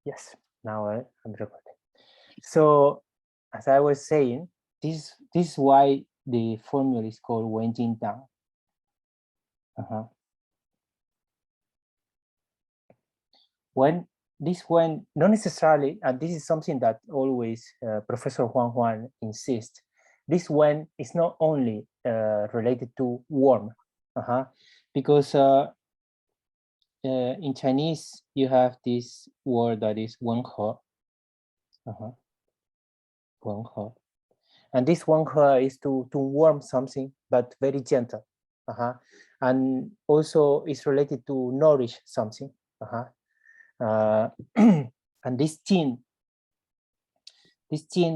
Yes, now I'm recording. So, as I was saying, this is why the formula is called Wen Jing Tang. When not necessarily, and this is something that always Professor Huang insists, this when is not only related to warm, because in Chinese you have this word that is wen he, wen he, and this wen he is to warm something, but very gentle, and also is related to nourish something, and this gene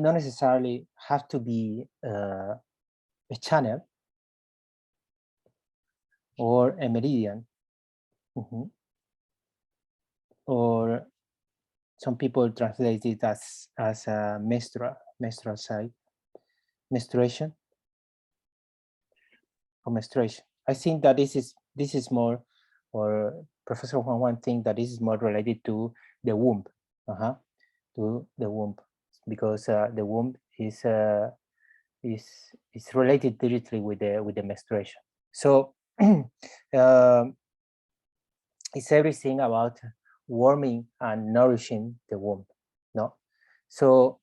not necessarily have to be a channel or a meridian, or some people translate it as a menstrual site, menstruation or menstruation. I think that this is more, or Professor Huang think that this is more related to the womb, to the womb, because the womb is related directly with the menstruation. So it's everything about warming and nourishing the womb, no? So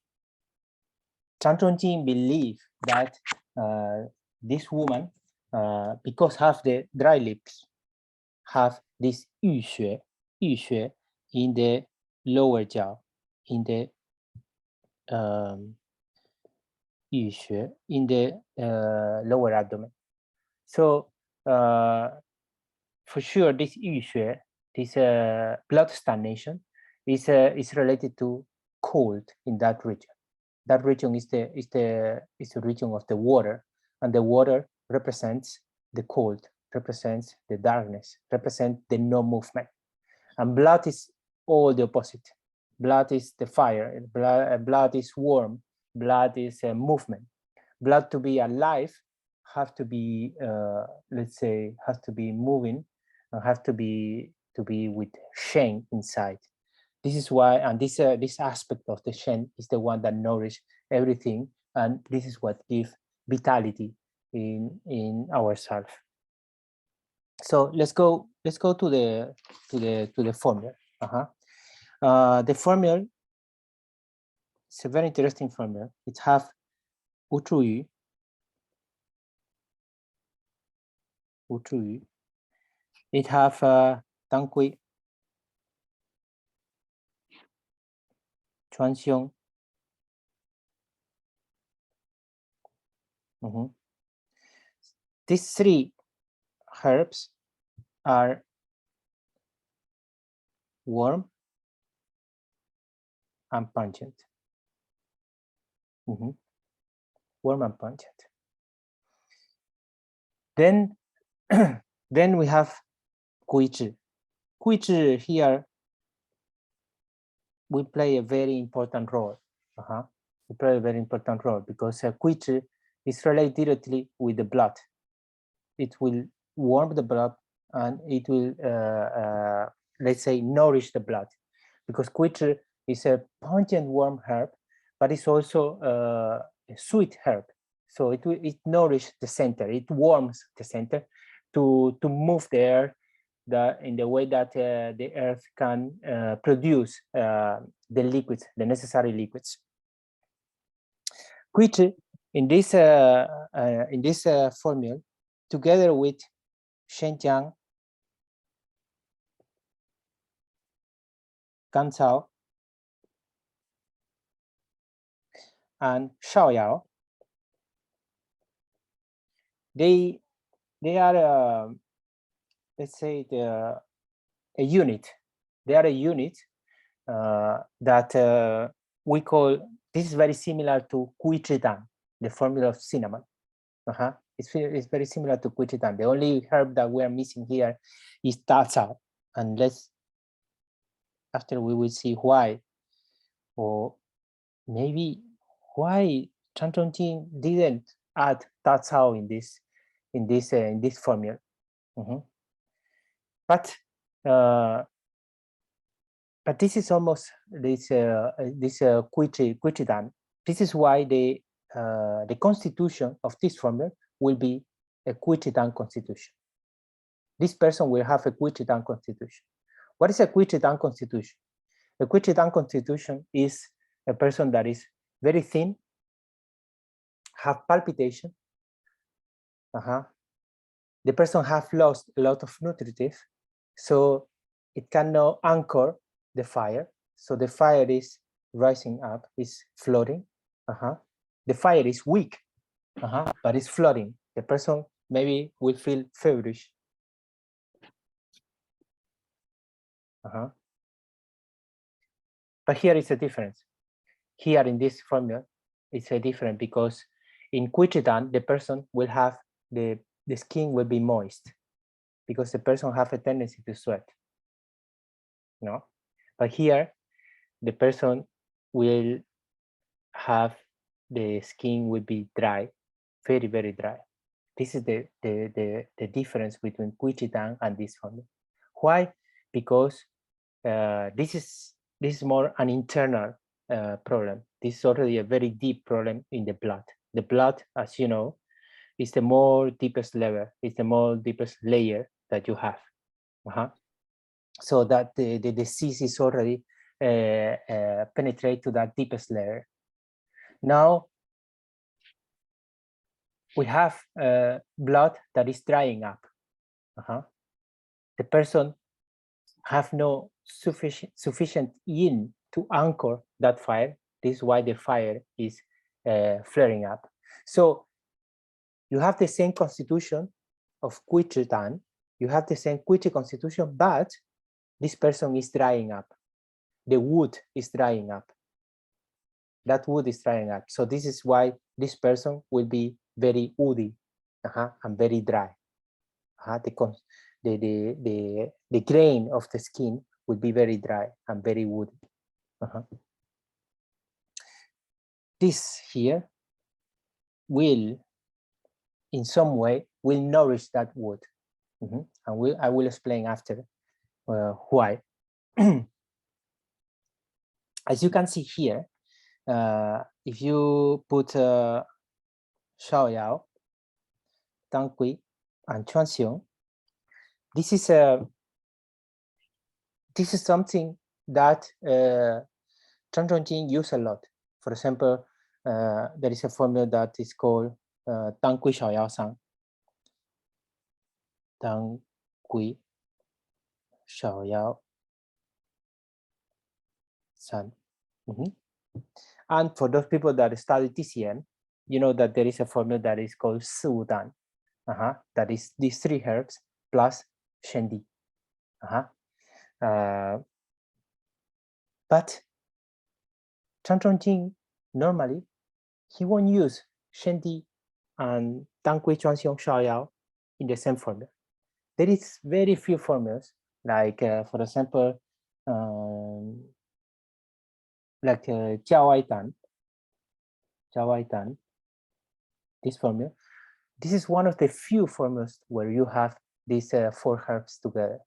Zhang Zhongjing believed that this woman, because have the dry lips, have this 淤血 in the lower jaw, in the 淤血 in the lower abdomen. So for sure, this 淤血, this blood stagnation, is related to cold in that region. That region is the region of the water, and the water represents the cold, represents the darkness, represents the no movement. And blood is all the opposite. Blood is the fire. Blood is warm. Blood is movement. Blood to be alive have to be, let's say, has to be moving, and have to be with Shen inside. This is why, and this aspect of the Shen is the one that nourishes everything, and this is what gives vitality in ourselves. So let's go to the formula. The formula is a very interesting formula. It have 无助于 it have 当归 川芎 These three herbs are warm and pungent. Warm and pungent. Then then we have 桂枝. 桂枝 here we play a very important role. We play a very important role because 桂枝 is related directly with the blood. It will warm the blood, and it will, let's say, nourish the blood, because 桂枝 is a pungent warm herb, but it's also a sweet herb. So it nourishes the center. It warms the center to move the air in the way that the earth can produce the liquids, the necessary liquids. 桂枝 in this formula, together with shenjiang, 甘草, and shaoyao, they are let's say a unit. They are a unit that we call, this is very similar to 桂枝丹, the formula of cinnamon. It's very similar to 桂枝丹. The only herb that we are missing here is dacao, and after we will see why, or maybe why Zhang Zhongjing didn't add dacao in this formula. But But this is almost this Quichidan. This is why the constitution of this formula will be a Quichidan constitution. This person will have a Quichidan constitution. What is a Quichidan constitution? A Quichidan constitution is a person that is very thin, have palpitation. The person have lost a lot of nutritive, so it cannot anchor the fire. So the fire is rising up, is floating. The fire is weak, but it's floating. The person maybe will feel feverish. But here is a difference. Here in this formula, it's a different because in Quichidan, the person will have the skin will be moist because the person have a tendency to sweat. No, but here the person will have the skin will be dry, very, very dry. This is the difference between Quichidan and this formula. Why? Because this is more an internal problem. This is already a very deep problem in the blood. The blood, as you know, is the more deepest level, is the more deepest layer that you have. So that the disease is already penetrate to that deepest layer. Now we have blood that is drying up. The person have no sufficient yin to anchor that fire. This is why the fire is flaring up. So you have the same constitution of Quichidan, you have the same Quichi constitution, but this person is drying up. The wood is drying up. That wood is drying up. So this is why this person will be very woody and very dry. The grain of the skin will be very dry and very woody. This here will, in some way, will nourish that wood. And I will explain after why. As you can see here, if you put Shaoyao, Tangqi, and Chuanxiong, this is something that Zhang Zhongjing use a lot. For example, there is a formula that is called Tangqi Shaoyao Sang. Tangqi Shaoyao San. And for those people that study TCM, you know that there is a formula that is called Si Wu Dan. That is these 3 herbs plus Shendi. But Zhang Zhongjing, normally, he won't use Shendi and Tangqi Chuanxiong Shaoyao in the same formula. There is very few formulas, like for example, like Jiao Wai Dan, this formula. This is one of the few formulas where you have these 4 herbs together.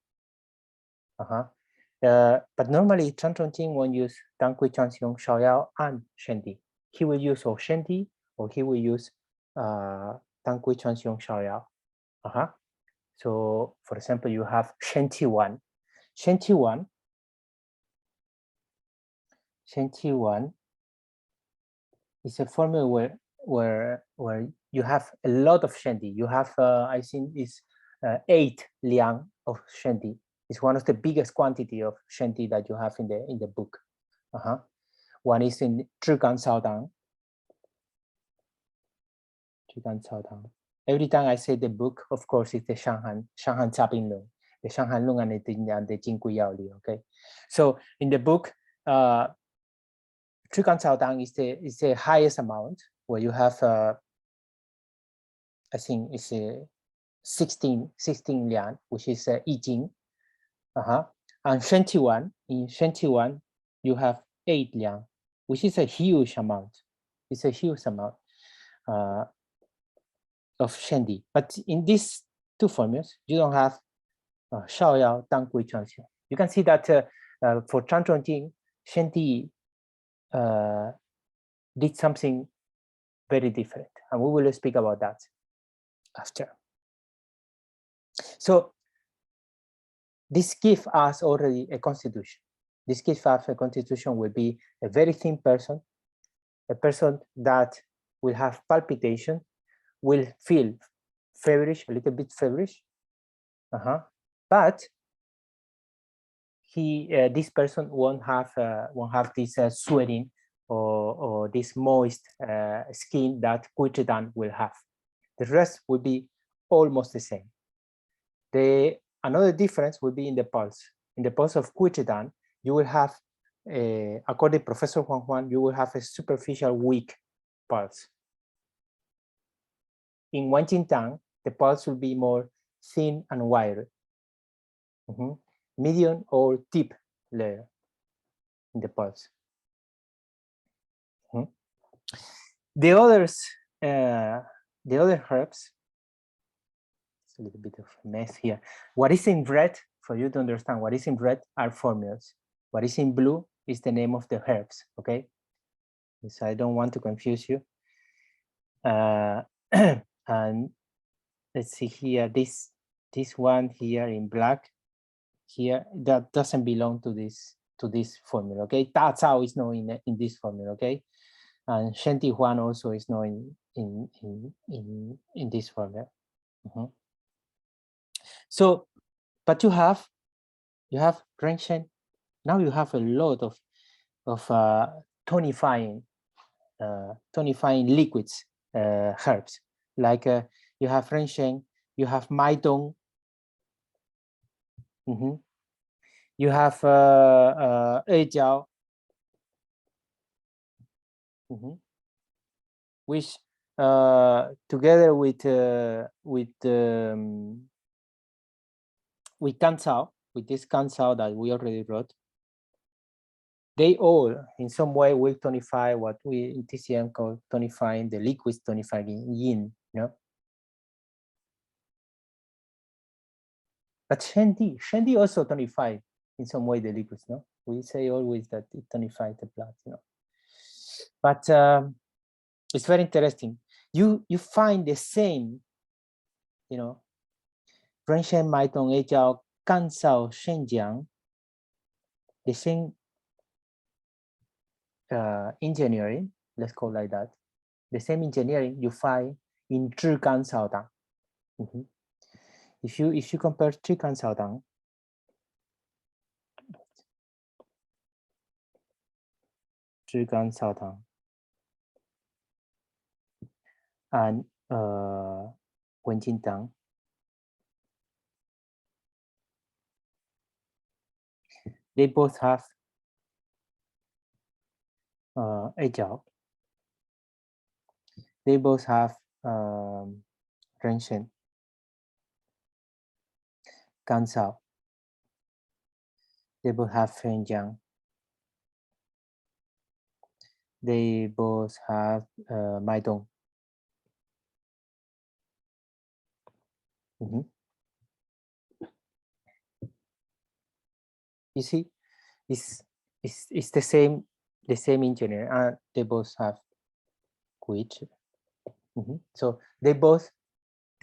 But normally, Zhang Zhongjing won't use Tangqi Chuanxiong Shaoyao and Shendi. He will use or Shendi or he will use Tangqi Chuanxiong Shaoyao. So, for example, you have Shen-Qi Wan. Shen-Qi Wan is a formula where you have a lot of Shendi. You have, I think, it's 8 liang of Shendi. It's one of the biggest quantity of Shendi that you have in the book. One is in Zhigan Caodang. Every time I say the book, of course, it's the Shanghan Zaping Lung, the Shanghan Lung and the Jing Gui Yao Li. Okay, so in the book, Zhigan Caodang is the highest amount where you have, I think it's 16 liang, which is I Jing. And Shen-Qi Wan, in Shen-Qi Wan, you have 8 liang, which is a huge amount. It's a huge amount of Shendi. But in these 2 formulas, you don't have Shaoyao, Tangqi, Chuanxiong. You can see that For Chan Chong-jing, Shen Di did something very different, and we will speak about that after. So this gives us already a constitution. This gives us a constitution will be a very thin person, a person that will have palpitation, will feel feverish, a little bit feverish, but this person won't have this sweating or this moist skin that Kuichidan will have. The rest will be almost the same. Another difference will be in the pulse. In the pulse of Kuichidan, you will have, according to Professor Huang, you will have a superficial weak pulse. In Wen Jing Tang, the pulse will be more thin and wider, medium or deep layer in the pulse. The other herbs, it's a little bit of a mess here. What is in red, for you to understand, what is in red are formulas. What is in blue is the name of the herbs, okay? So I don't want to confuse you. And let's see here, this one here in black, here, that doesn't belong to this formula, okay? Ta Cao is not in this formula, okay? And Shen Ti Huan also is not in this formula. So, but you have Ren Shen. Now you have a lot of tonifying liquids, herbs, like you have Ren Shen, you have Mai Dong, you have Jiao, which together with Kancao, with this Kancao that we already wrote, they all in some way will tonify what we in TCM call tonifying the liquids, tonifying yin, you know. But Shendi also tonify in some way the liquids, no? We say always that it tonifies the blood, you know. But it's very interesting. You find the same, you know, Ren Shen Mai Dong E Jiao Gan Sao Shen Jiang, the same engineering, let's call it like that. The same engineering you find in Zhi Gan Sao Dang. If you compare Zhi Gan Sao Dang, Zhi Gan Sao Dang, and Wen Jing Tang, they both have a job. They both have Ren Shen, Gan Sao. They both have Fen Jiang. They both have Mai Dong. You see, it's the same engineer, and they both have Guichi. So they both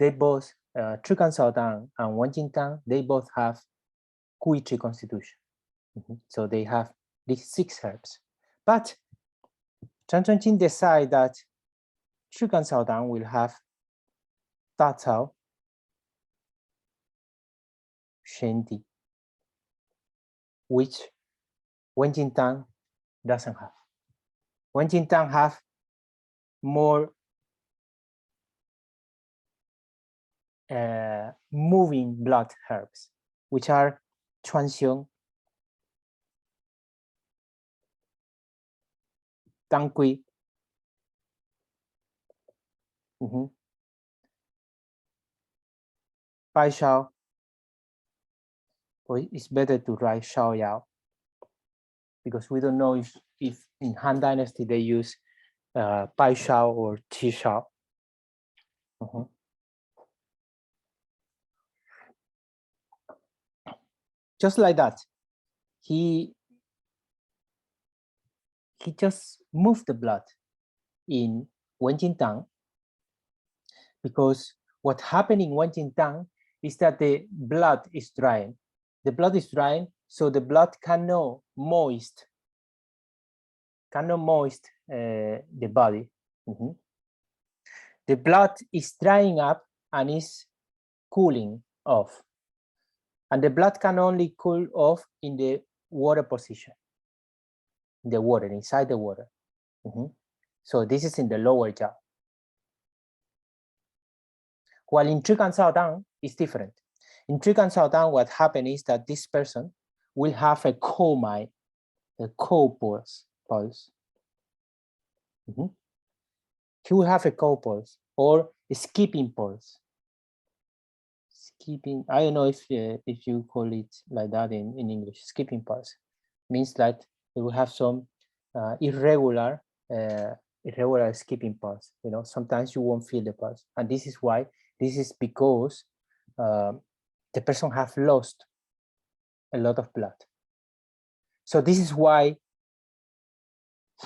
Zhi Gan Sao Dang and Wen Jing Tang, they both have Guichi constitution. So they have these 6 herbs. But Chan Chong-jing decide that Zhi Gan Sao Dang will have Da Cao, Shen Di, which Wen Jing Tang doesn't have. Wen Jing Tang have more moving blood herbs, which are Chuanxiong, Dangui, Bai Shao, or it's better to write Shao Yao, because we don't know if in Han Dynasty they use Bai Shao or Qi Shao. Just like that. he just moved the blood in Wen Jing Tang, because what happened in Wen Jing Tang is that the blood is drying. The blood is drying, so the blood cannot moist the body. The blood is drying up and is cooling off. And the blood can only cool off in the water position, in the water, inside the water. So this is in the lower jaw. While in Trikan Saodang, it's different. In Trikan Saodang, what happened is that this person will have a co-my, a co-pulse. He will have a co-pulse or a skipping pulse. Skipping, I don't know if you call it like that in English. Skipping pulse means that it will have some irregular skipping pulse. You know, sometimes you won't feel the pulse, and this is why. This is because the person have lost a lot of blood. So this is why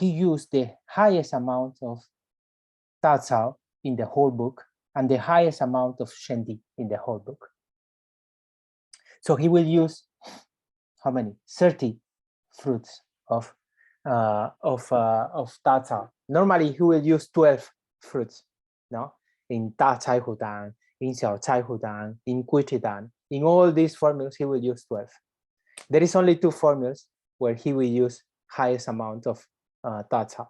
he used the highest amount of Tatsao in the whole book and the highest amount of Shendi in the whole book. So he will use how many? 30 fruits of Tatsao. Normally he will use 12 fruits, no? In Da Cai Hu Dan, in Xiao Cai Hu Dan, in Gui Chi Dan. In all these formulas, he will use 12. There is only 2 formulas where he will use highest amount of Da Cao.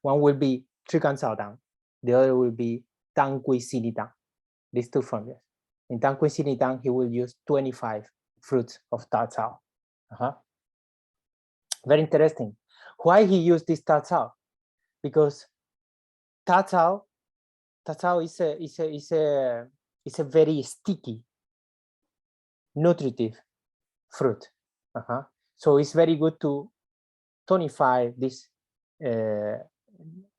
One will be Trikan Cao Dan, the other will be Dang Gui Sini Dan. These 2 formulas. In Dang Gui Sini Dan, he will use 25 fruits of Da Cao. Very interesting. Why he used this Da Cao? Because Da Cao is a very sticky, nutritive fruit. So it's very good to tonify this the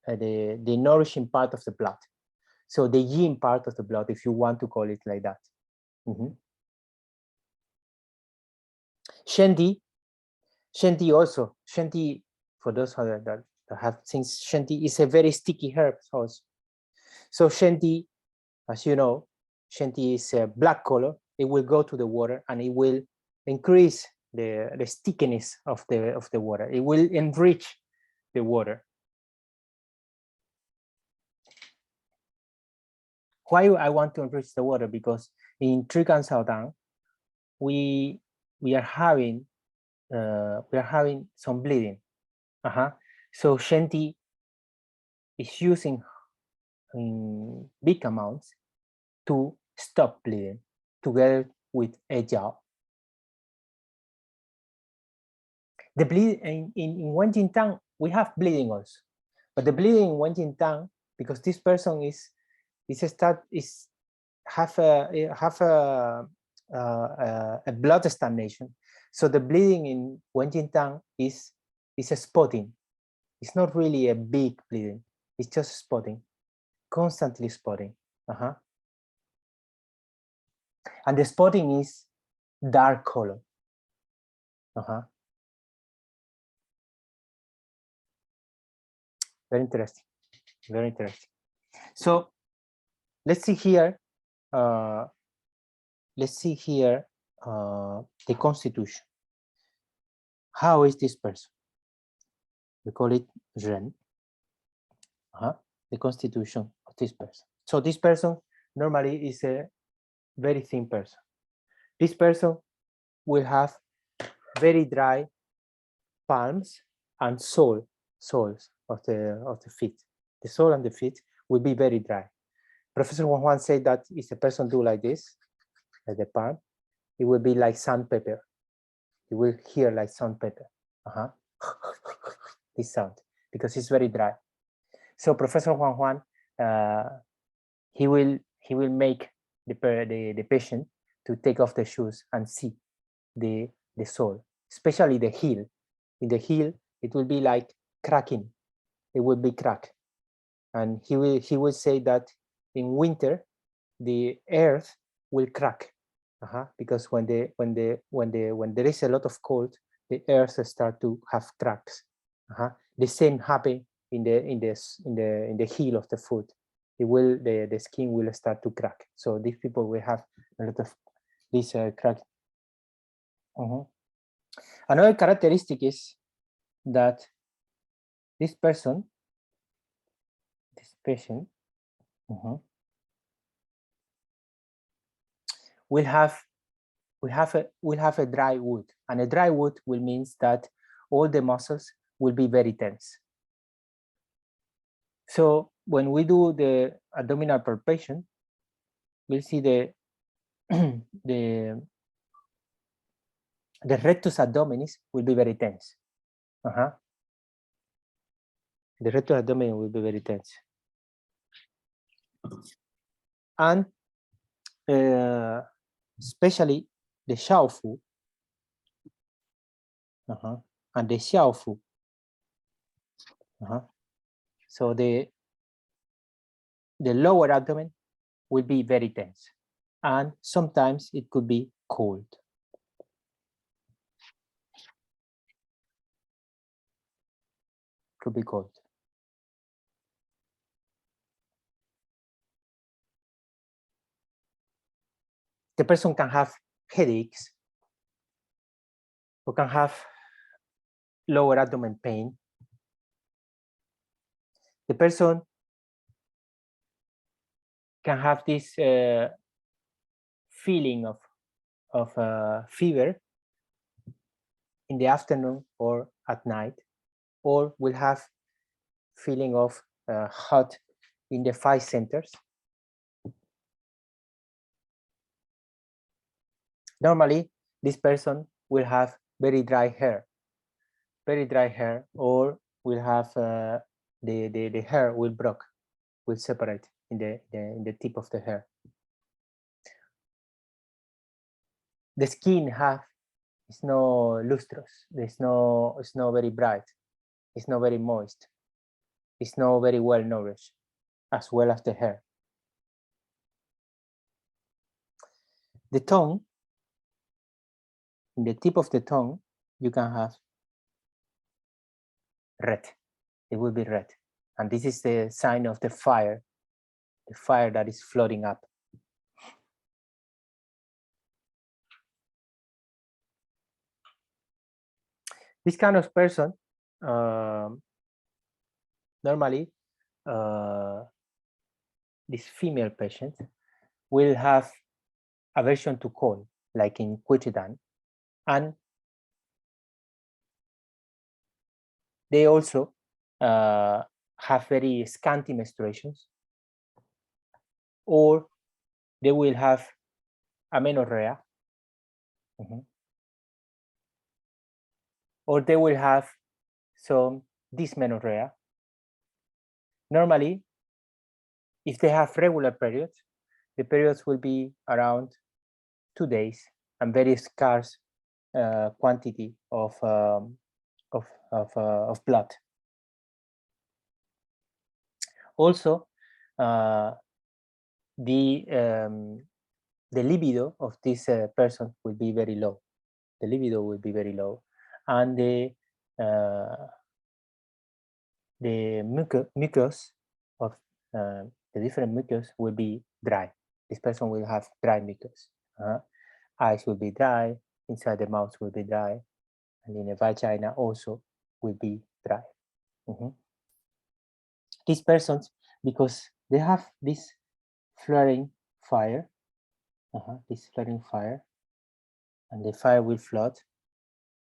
nourishing part of the blood. So the yin part of the blood, if you want to call it like that. Shendi also. Shendi, for those that have things, Shendi is a very sticky herb also. So Shendi, as you know, Shendi is a black color. It will go to the water and it will increase the stickiness of the water. It will enrich the water. Why I want to enrich the water? Because in Trikan Saodang, we are having some bleeding. So Shendi is using in big amounts to stop bleeding together with Ejiao. The bleed in Wen Jing Tang, we have bleeding also, but the bleeding in Wen Jing Tang, because this person have a blood stagnation, so the bleeding in Wen Jing Tang is a spotting. It's not really a big bleeding. It's just spotting, constantly spotting. And the spotting is dark color. Very interesting. Very interesting. So let's see here. The constitution. How is this person? We call it Ren. The constitution of this person. So this person normally is a very thin person. This person will have very dry palms and soles of the feet. The sole and the feet will be very dry. Professor Wong said that if a person do like this, like the palm, it will be like sandpaper. You will hear like sandpaper. This sound, because it's very dry. So Professor Juan, he will make the patient to take off the shoes and see the sole, especially the heel. In the heel, it will be like cracking. It will be cracked, and he will say that in winter the earth will crack, because when there is a lot of cold, the earth start to have cracks. The same happen in the heel of the foot. The skin will start to crack. So these people will have a lot of this crack. Another characteristic is that this person, this patient, will have a dry wound, and a dry wound will means that all the muscles will be very tense. So when we do the abdominal palpation, we'll see the rectus abdominis will be very tense. The rectus abdomen will be very tense, and especially the xiaofu and the xiaofu. So the lower abdomen will be very tense, and sometimes it could be cold. Could be cold. The person can have headaches, or can have lower abdomen pain. The person can have this feeling of fever in the afternoon or at night, or will have feeling of hot in the 5 centers. Normally, this person will have very dry hair, or will have the hair will broke, will separate in the tip of the hair. The skin is no lustrous. It's not very bright. It's not very moist. It's not very well nourished, as well as the hair. The tongue, in the tip of the tongue, you can have red. It will be red, and this is the sign of the fire that is floating up. This kind of person, normally, this female patient will have aversion to cold, like in quetidan, and they also have very scanty menstruations, or they will have amenorrhea, or they will have some dysmenorrhea. Normally, if they have regular periods, the periods will be around 2 days and very scarce quantity of blood. Also, the libido of this person will be very low. The libido will be very low, and the mucus of the different mucus will be dry. This person will have dry mucus. Eyes will be dry, inside the mouth will be dry, and in the vagina also will be dry. These persons, because they have this flaring fire, this flaring fire, and the fire will flood,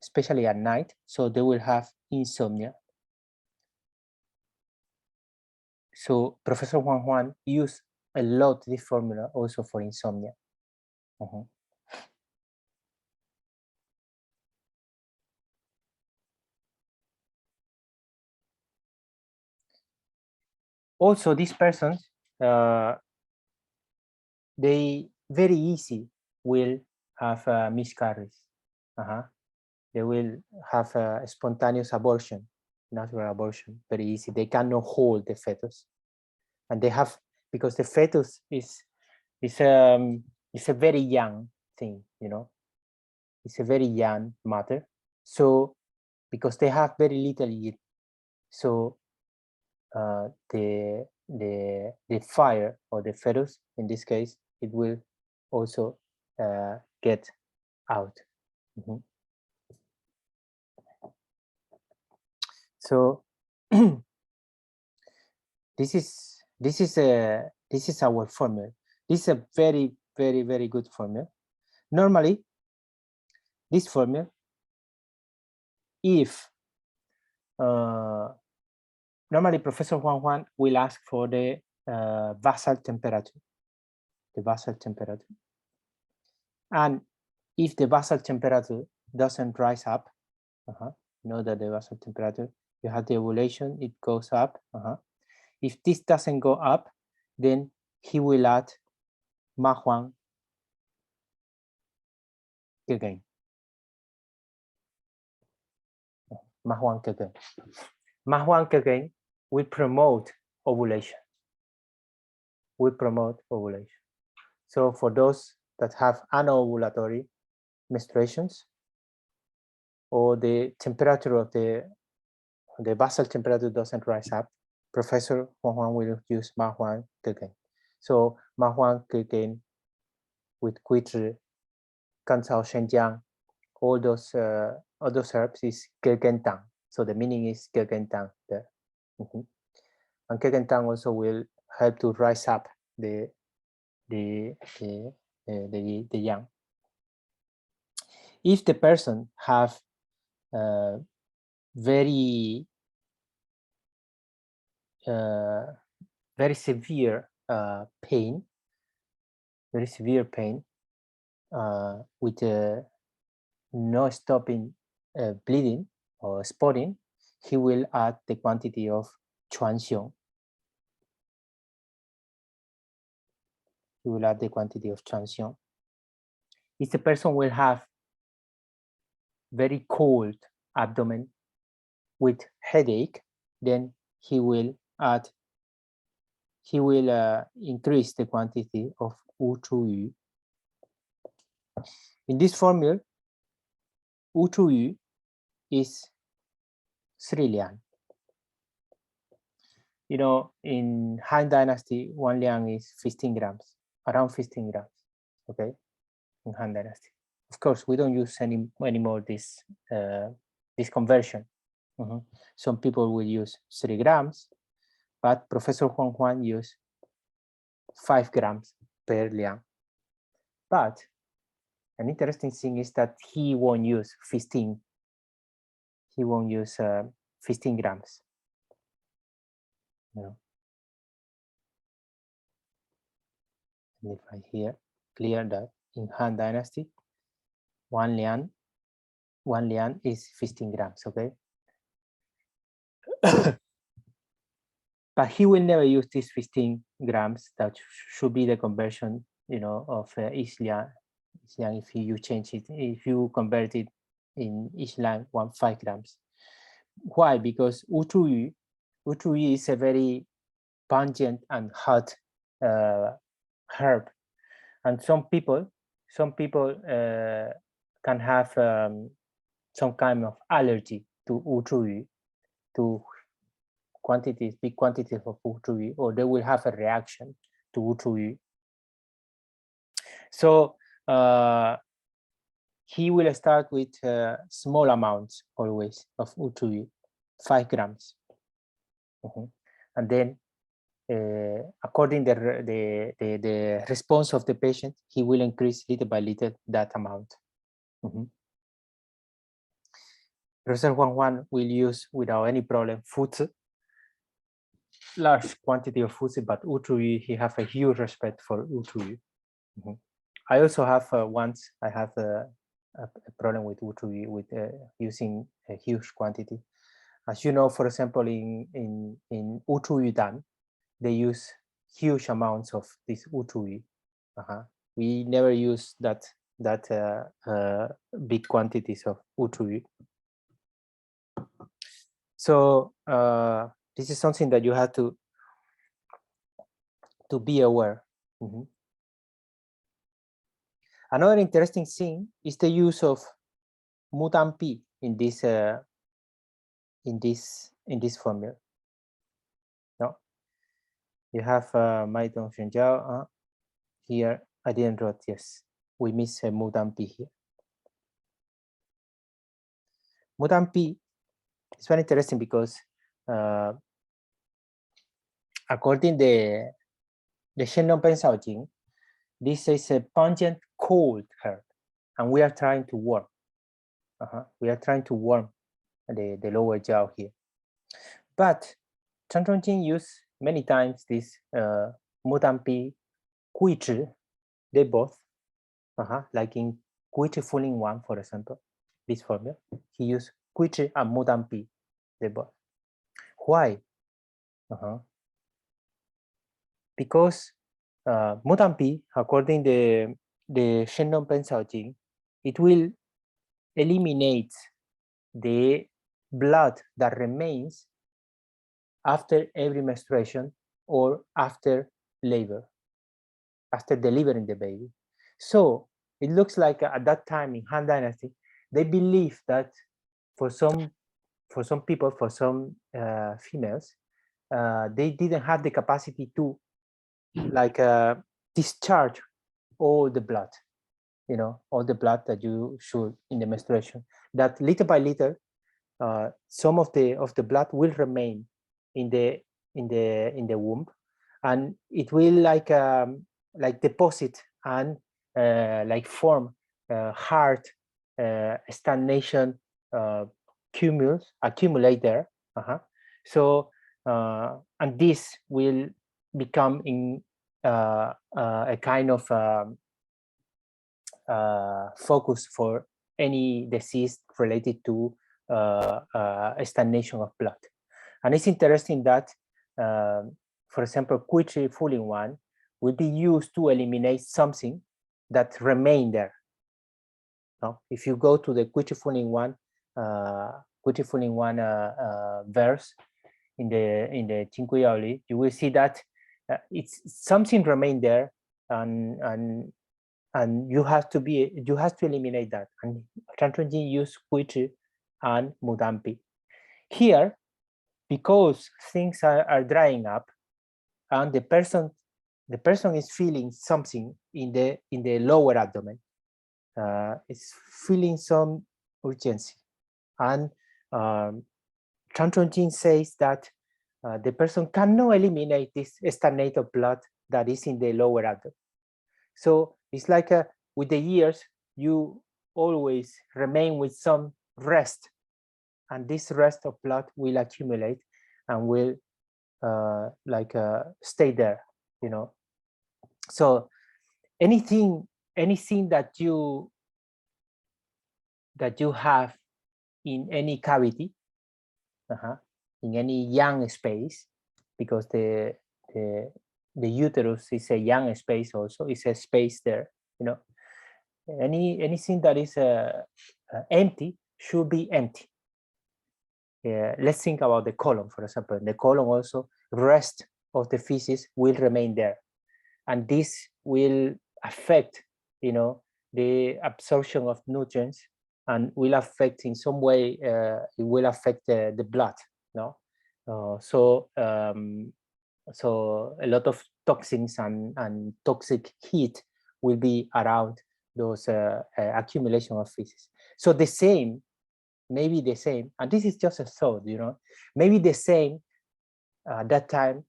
especially at night, so they will have insomnia. So Professor Juan used a lot this formula also for insomnia. Also, these persons, they very easy will have miscarriage. They will have a spontaneous abortion, natural abortion, very easy. They cannot hold the fetus, and they have, because the fetus is a very young thing, you know. It's a very young matter, So because they have very little yin, so the fire or the fetus in this case, it will also get out. So this is our formula. This is a very, very, very good formula. Normally, this formula, if normally Professor Juan will ask for the basal temperature, and if the basal temperature doesn't rise up, know that the basal temperature, you have the ovulation, it goes up. If this doesn't go up, then he will add Mahuang again. Mahuang again. Mahuang again will promote ovulation. So for those that have anovulatory menstruations, or the temperature of the basal temperature doesn't rise up, Professor Huang will use Ma Huang again. So Ma Huang again with Guizhi, Ganzhao Shenjiang, all those herbs is Gegen Tang. So the meaning is Gegen Tang there. And Gegen Tang also will help to rise up the yang. If the person have very severe pain, with no stopping bleeding or spotting, he will add the quantity of Chuanxiong. If the person will have very cold abdomen with headache, then he will increase the quantity of Wu Chu Yu. In this formula, Wu Chu Yu is 3 liang. You know, in Han Dynasty, 1 liang is 15 grams, around 15 grams, okay, in Han Dynasty. Of course, we don't use anymore this conversion. Some people will use 3 grams, but Professor Huang used 5 grams per liang. But an interesting thing is that he won't use 15. He won't use 15 grams. No. And if I here clear that in Han Dynasty, 1 liang is 15 grams, okay? But he will never use these 15 grams. That should be the conversion, you know, of each liang. If you change it, if you convert it in each liang, 5 grams. Why? Because Wu Chu Yu is a very pungent and hot herb, and some people can have some kind of allergy to Wu Chu Yu, to big quantities of Wu Chu Yu, or they will have a reaction to Wu Chu Yu. So he will start with small amounts always of Wu Chu Yu, 5 grams, and then according to the response of the patient, he will increase little by little that amount. Professor Huang will use without any problem Fuzi, large quantity of Fuzi, but Wu Chu Yu, he have a huge respect for Wu Chu Yu. I also have once I have a problem with Wu Chu Yu with using a huge quantity. As you know, for example, in Wu Chu Yu Dan, they use huge amounts of this Wu Chu Yu. We never use that big quantities of Wu Chu Yu. So this is something that you have to be aware. Another interesting thing is the use of Mutampi in this formula. No, you have my Dong Shenjiao here. I didn't write, yes, we miss Mudan P here. Mudan P is very interesting because according to the Shendong Pensao Jing, this is a pungent cold herb, and we are trying to warm. We are trying to warm the lower jaw here. But Chan Chong Jing used many times this Mudan Pi, Gui Zhi, they both, like in Gui Zhi Fuling 1, for example, this formula, he used Gui Zhi and Mudan Pi, they both. Why? Because Mudan Pi, according to the Shendong Pensao Jing, it will eliminate the blood that remains after every menstruation or after labor, after delivering the baby. So it looks like at that time in Han Dynasty, they believe that for some people, for some females, they didn't have the capacity to like discharge all the blood, all the blood that you should in the menstruation. That little by little, some of the blood will remain in the womb, and it will like deposit and like form hard stagnation accumulate there. So and this will become in a kind of focus for any disease related to stagnation of blood. And it's interesting that, for example, Gui Zhi Fuling 1 will be used to eliminate something that remained there. No? If you go to the Gui Zhi Fuling 1, verse in the Jingui Yaoli, you will see that it's something remained there, and you have to eliminate that. And Chan Chong Jing used Gui Zhi and Mudan Pi. Here, because things are drying up, and the person is feeling something in the lower abdomen, is feeling some urgency, and Chan Chong Jing says that the person cannot eliminate this stagnate of blood that is in the lower abdomen. So it's like with the years, you always remain with some rest, and this rest of blood will accumulate and will stay there, So anything that you have in any cavity, in any young space, because the uterus is a young space also, it's a space there, anything that is empty should be empty. Let's think about the colon, for example. In the colon also, rest of the feces will remain there, and this will affect, the absorption of nutrients, and will affect in some way. It will affect the blood. No, so a lot of toxins and toxic heat will be around those accumulation of feces. So the same. Maybe the same, and this is just a thought, maybe the same that time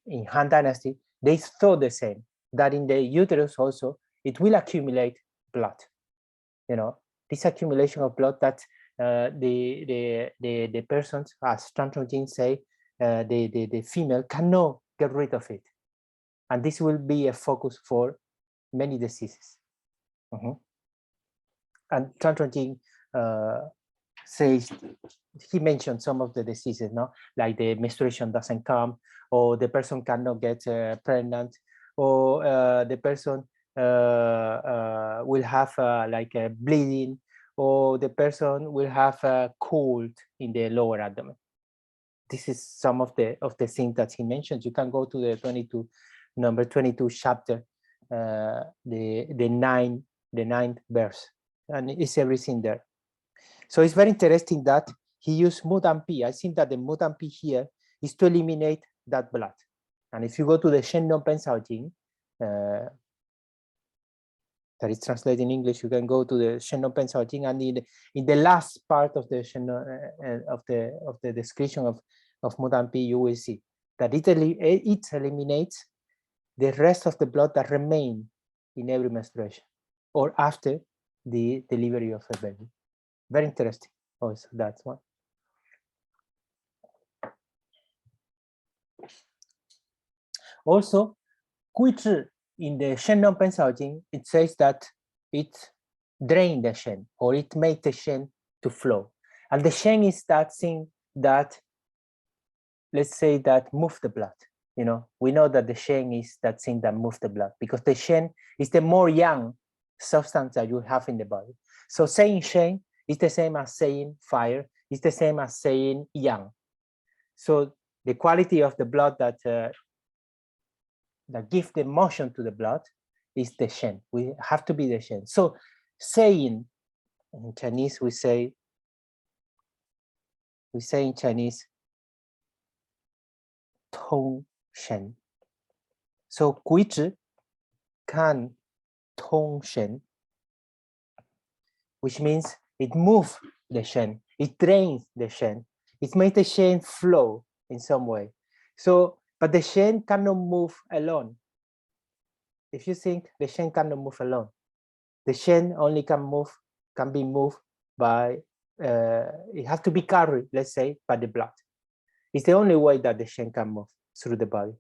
in Han Dynasty, they thought the same, that in the uterus also, it will accumulate blood, this accumulation of blood that the persons, as Chan Chong Jing say, the female cannot get rid of it. And this will be a focus for many diseases. And Chan Chong Jing says, he mentioned some of the diseases, like the menstruation doesn't come, or the person cannot get pregnant, or the person will have like a bleeding, or the person will have a cold in the lower abdomen. This is some of the things that he mentioned. You can go to the number 22 chapter, the ninth verse, and it's everything there. So it's very interesting that he used Mudanpi. I think that the Mudanpi here is to eliminate that blood. And if you go to the Shen Non Pen Sao Jing, that is translated in English, you can go to the Shen Non Pen Sao Jing, and in the last part of the of the description of Mudanpi, you will see that it eliminates the rest of the blood that remain in every menstruation or after the delivery of a baby. Very interesting. Also, that's one. Also, quy制 in the Shen Non Pen Sao Jing, it says that it drain the Shen, or it make the Shen to flow. And the Shen is that thing that, let's say, that move the blood. You know, we know that the Shen is that thing that moves the blood, because the Shen is the more young substance that you have in the body. So saying Shen is the same as saying fire, it's the same as saying yang. So the quality of the blood that gives the motion to the blood is the Shen. We have to be the Shen. So saying, in Chinese, we say in Chinese, Tong Shen. So 鬼子 can Tong Shen, which means it moves the Shen, it drains the Shen, it makes the Shen flow in some way. So, but the Shen cannot move alone. If you think the Shen cannot move alone, the Shen only can be moved by, it has to be carried, let's say, by the blood. It's the only way that the Shen can move through the body.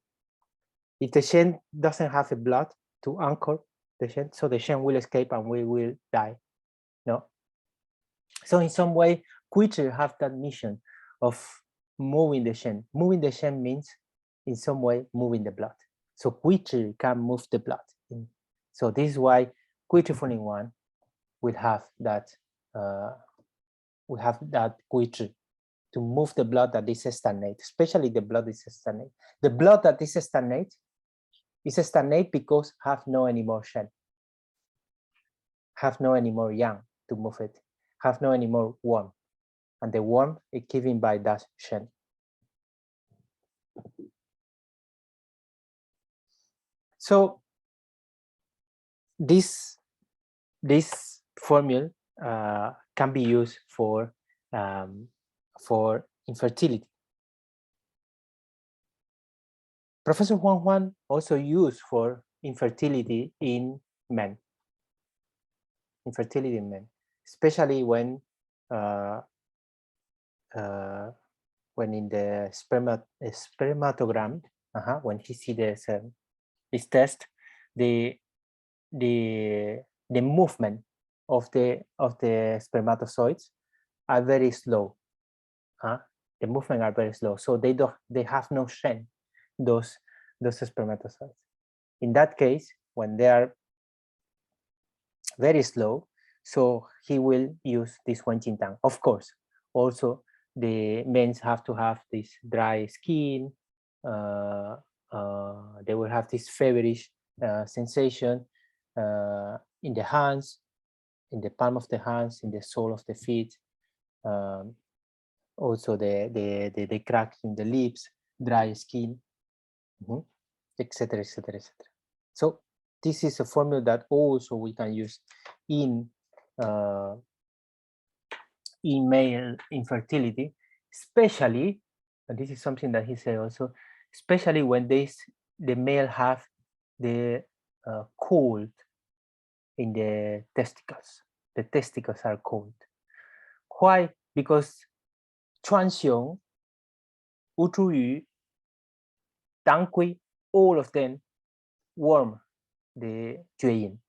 If the Shen doesn't have a blood to anchor the Shen, so the Shen will escape and we will die. No. So in some way, creatures have that mission of moving the Shen. Moving the Shen means in some way moving the blood. So creature can move the blood. So this is why creature phoning one will have that creature to move the blood that is stagnant, especially the blood is stagnant. The blood that is stagnant because have no anymore Shen, have no anymore yang to move it, have no anymore warmth, and the warmth is given by that Shen. So this formula can be used for infertility. Professor Huang also used for infertility in men. Infertility in men, especially when in the spermatogram, when he see this test, the movement of the spermatozoids are very slow. The movement are very slow, so they have no Shen, those spermatozoids. In that case, when they are very slow, so he will use this Wen Jing Tang. Of course, also the men have to have this dry skin. They will have this feverish sensation in the hands, in the palm of the hands, in the sole of the feet. Also the crack in the lips, dry skin, etc., etc., etc. So this is a formula that also we can use in male infertility, especially, and this is something that he said also, especially when the male have the cold in the testicles. The testicles are cold. Why? Because 川芎, 乌茱萸, 当归, all of them warm the 厥阴,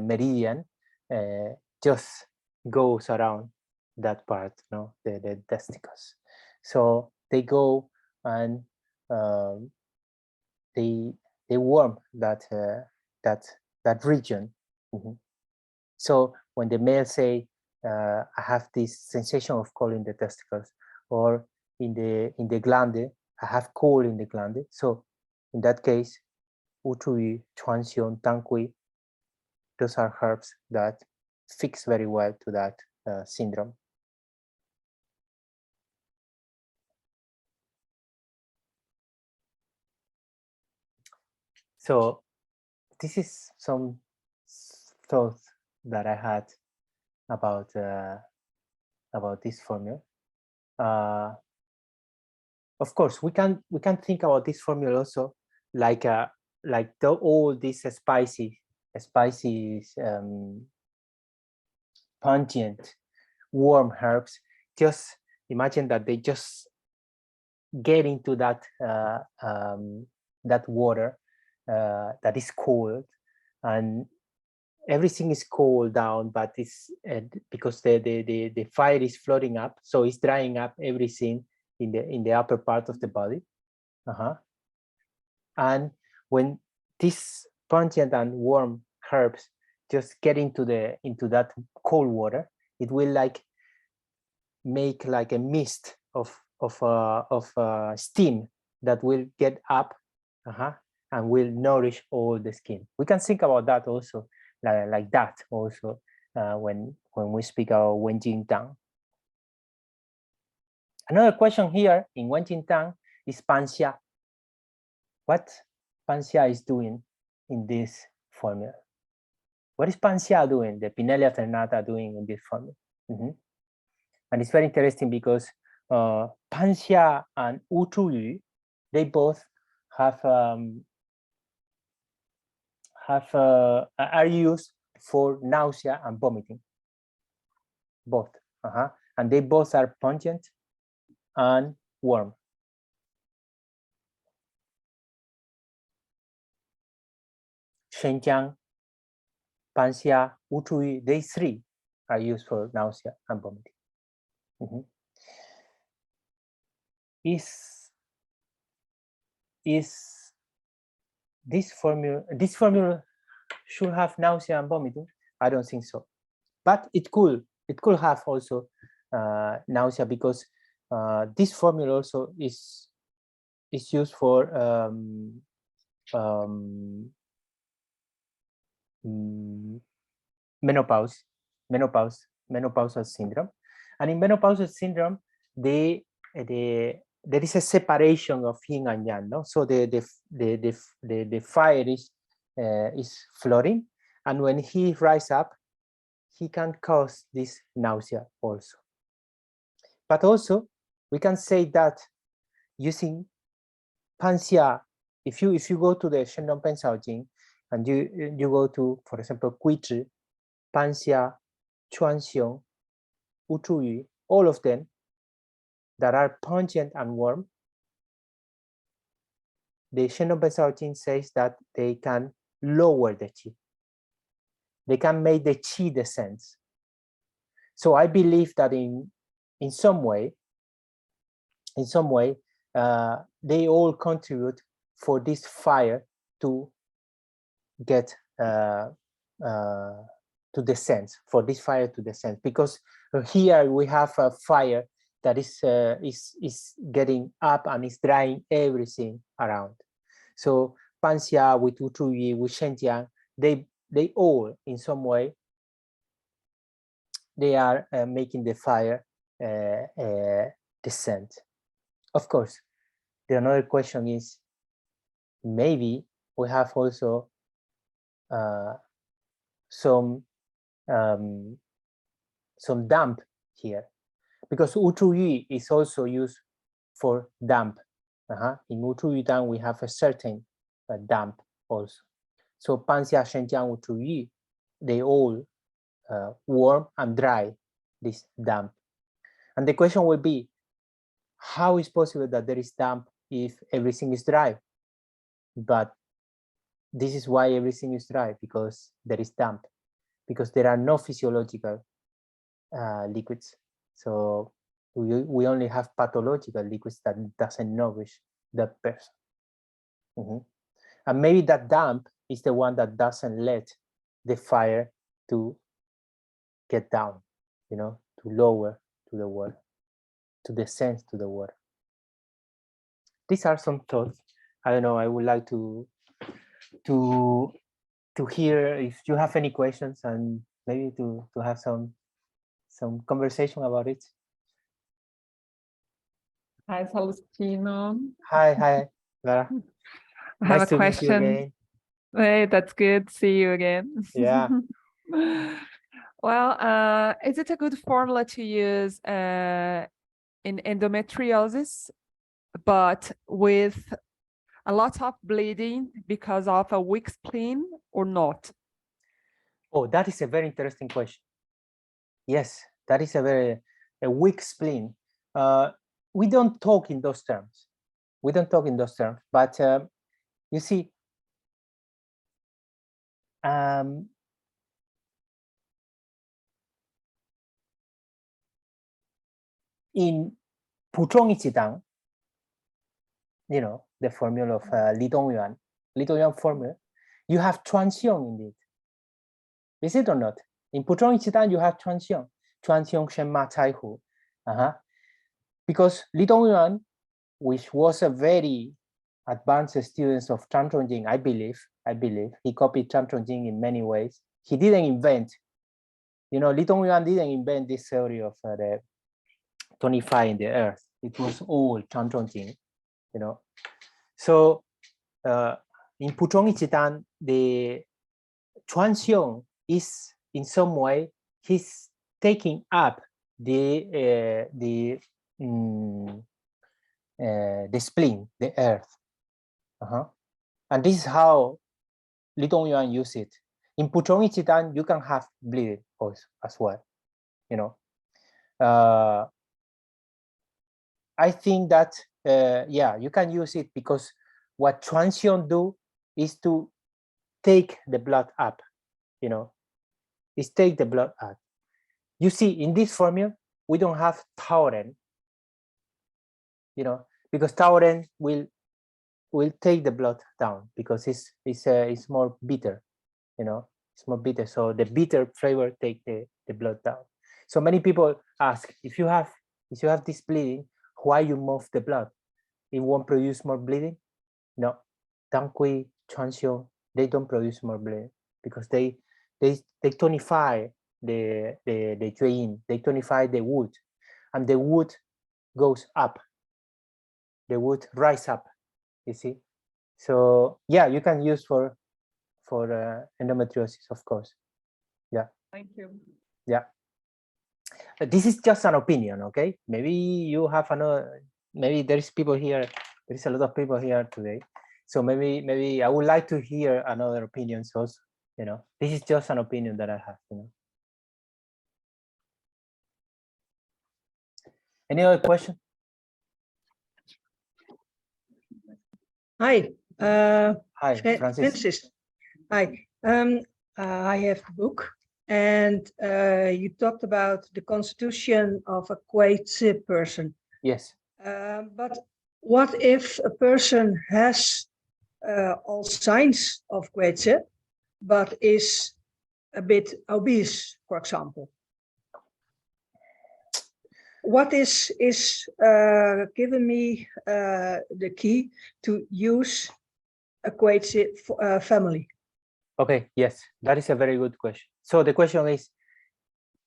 meridian just goes around that part, the testicles. So they go and they warm that region. So when the male say, I have this sensation of cold in the testicles, or in the glande, I have cold in the glande. So in that case, 乌茱萸、川芎、当归 those are herbs that fix very well to that syndrome. So this is some thoughts that I had about this formula. Of course, we can think about this formula also like all these spicy, pungent, warm herbs. Just imagine that they just get into that that water that is cold, and everything is cooled down, but it's because the fire is floating up, so it's drying up everything in the upper part of the body. And when these pungent and warm herbs just get into that cold water, it will like make like a mist of steam that will get up and will nourish all the skin. We can think about that also, like that also when we speak about Wen Jing Tang. Another question here in Wen Jing Tang is Panxia. What Panxia is doing in this formula? What is Panxia doing, the Pinelli alternata doing in this formula? And it's very interesting because Panxia and Wu Zhu Yu, they both are used for nausea and vomiting. Both, and they both are pungent and warm. Shenjiang, Panxia, Wu Zhu Yu, they three are used for nausea and vomiting. Is this formula should have nausea and vomiting? I don't think so, but it could have also nausea, because this formula also is used for menopausal syndrome. And in menopausal syndrome, there is a separation of yin and yang, no? So the fire is floating, and when he rises up, he can cause this nausea also. But also, we can say that using Panxia, if you go to the Shendong Pen Sao Jing and you go to, for example, Guizhi, Panxia, Chuanxiong, Wu Zhu Yu, all of them that are pungent and warm, the Shendong Pen Sao Jing says that they can lower the qi. They can make the qi descend. So I believe that in some way, they all contribute for this fire to get to descend, for this fire to descend, because here we have a fire that is getting up and is drying everything around. So Panxia with Wu Zhu Yu, with Shenjiang, they all in some way they are making the fire descend. Of course, the another question is, maybe we have also some damp here, because Wu Zhu Yu is also used for damp. In Wu Zhu Yu Tang, we have a certain damp also. So Panxia, Shenjiang, Wu Zhu Yu, they all warm and dry this damp. And the question will be, how is possible that there is damp if everything is dry? But this is why everything is dry, because there is damp, because there are no physiological liquids. So we only have pathological liquids that doesn't nourish that person. And maybe that damp is the one that doesn't let the fire to get down, to lower to the water, to descend to the water. These are some thoughts. I don't know, I would like to to hear if you have any questions and maybe to have some conversation about it. Hi, Salustino. Hi, Lara. I have Nice a to meet you question. again. Hey, that's good. See you again. Yeah. Well, is it a good formula to use in endometriosis, but with a lot of bleeding because of a weak spleen or not? Oh, that is a very interesting question. Yes, that is a weak spleen. We don't talk in those terms. We don't talk in those terms, but you see, in Putong Ichitang, you know, the formula of Li Dongyuan formula, you have transition indeed. Is it or not? In Putong Ichitang, you have transition Shen Ma Cai Hu. Because Li Dongyuan, which was a very advanced student of Zhang Chongjing, I believe, he copied Zhang Chongjing in many ways. He didn't invent, you know, Li Dongyuan didn't invent this theory of the 25 in the earth. It was all Zhang Chongjing, you know. So in Putong Ichitan, the Chuanxiong is in some way, he's taking up the spleen, the earth. And this is how Li Dongyuan use it. In Putong Ichitan, you can have bleeding as well, you know. I think that, yeah, you can use it because what Chuanxiong do is to take the blood up, you know, is take the blood up. You see, in this formula, we don't have tauren, you know, because tauren will take the blood down because it's more bitter, you know, it's more bitter. So the bitter flavor take the blood down. So many people ask, if you have this bleeding, why you move the blood? It won't produce more bleeding? No, Dangqi, Chuanxiong, they don't produce more bleeding because they tonify the jueyin, they tonify the wood, and the wood goes up. The wood rise up, you see. So yeah, you can use for endometriosis, of course. Yeah. Thank you. Yeah. This is just an opinion, okay? Maybe you have another. Maybe there is people here. There is a lot of people here today. So maybe I would like to hear another opinions also. You know, this is just an opinion that I have. You know. Any other question? Hi. Hi, Francis. Francis. Hi. I have a book, and you talked about the constitution of a Kuwaiti person. Yes. But what if a person has all signs of Kuwaiti, but is a bit obese, for example? What is giving me the key to use a Kuwaiti family? Okay. Yes, that is a very good question. So the question is,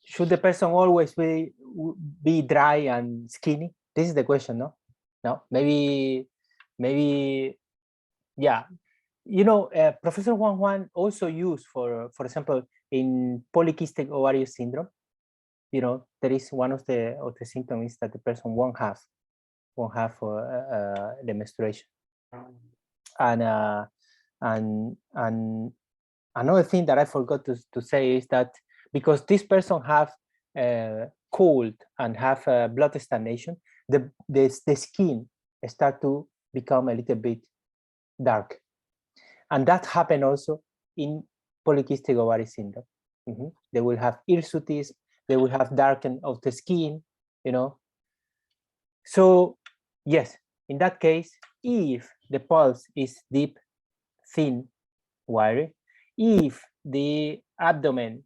should the person always be dry and skinny? This is the question, no? No, maybe, yeah. You know, Professor Wang also used for example, in polycystic ovarian syndrome. You know, there is one of the symptoms that the person won't have the menstruation, and another thing that I forgot to say is that because this person have cold and have blood stagnation, the skin start to become a little bit dark, and that happen also in polycystic ovarian syndrome. They will have hirsutism, they will have darken of the skin, you know. So yes, in that case, if the pulse is deep, thin, wiry, if the abdomen,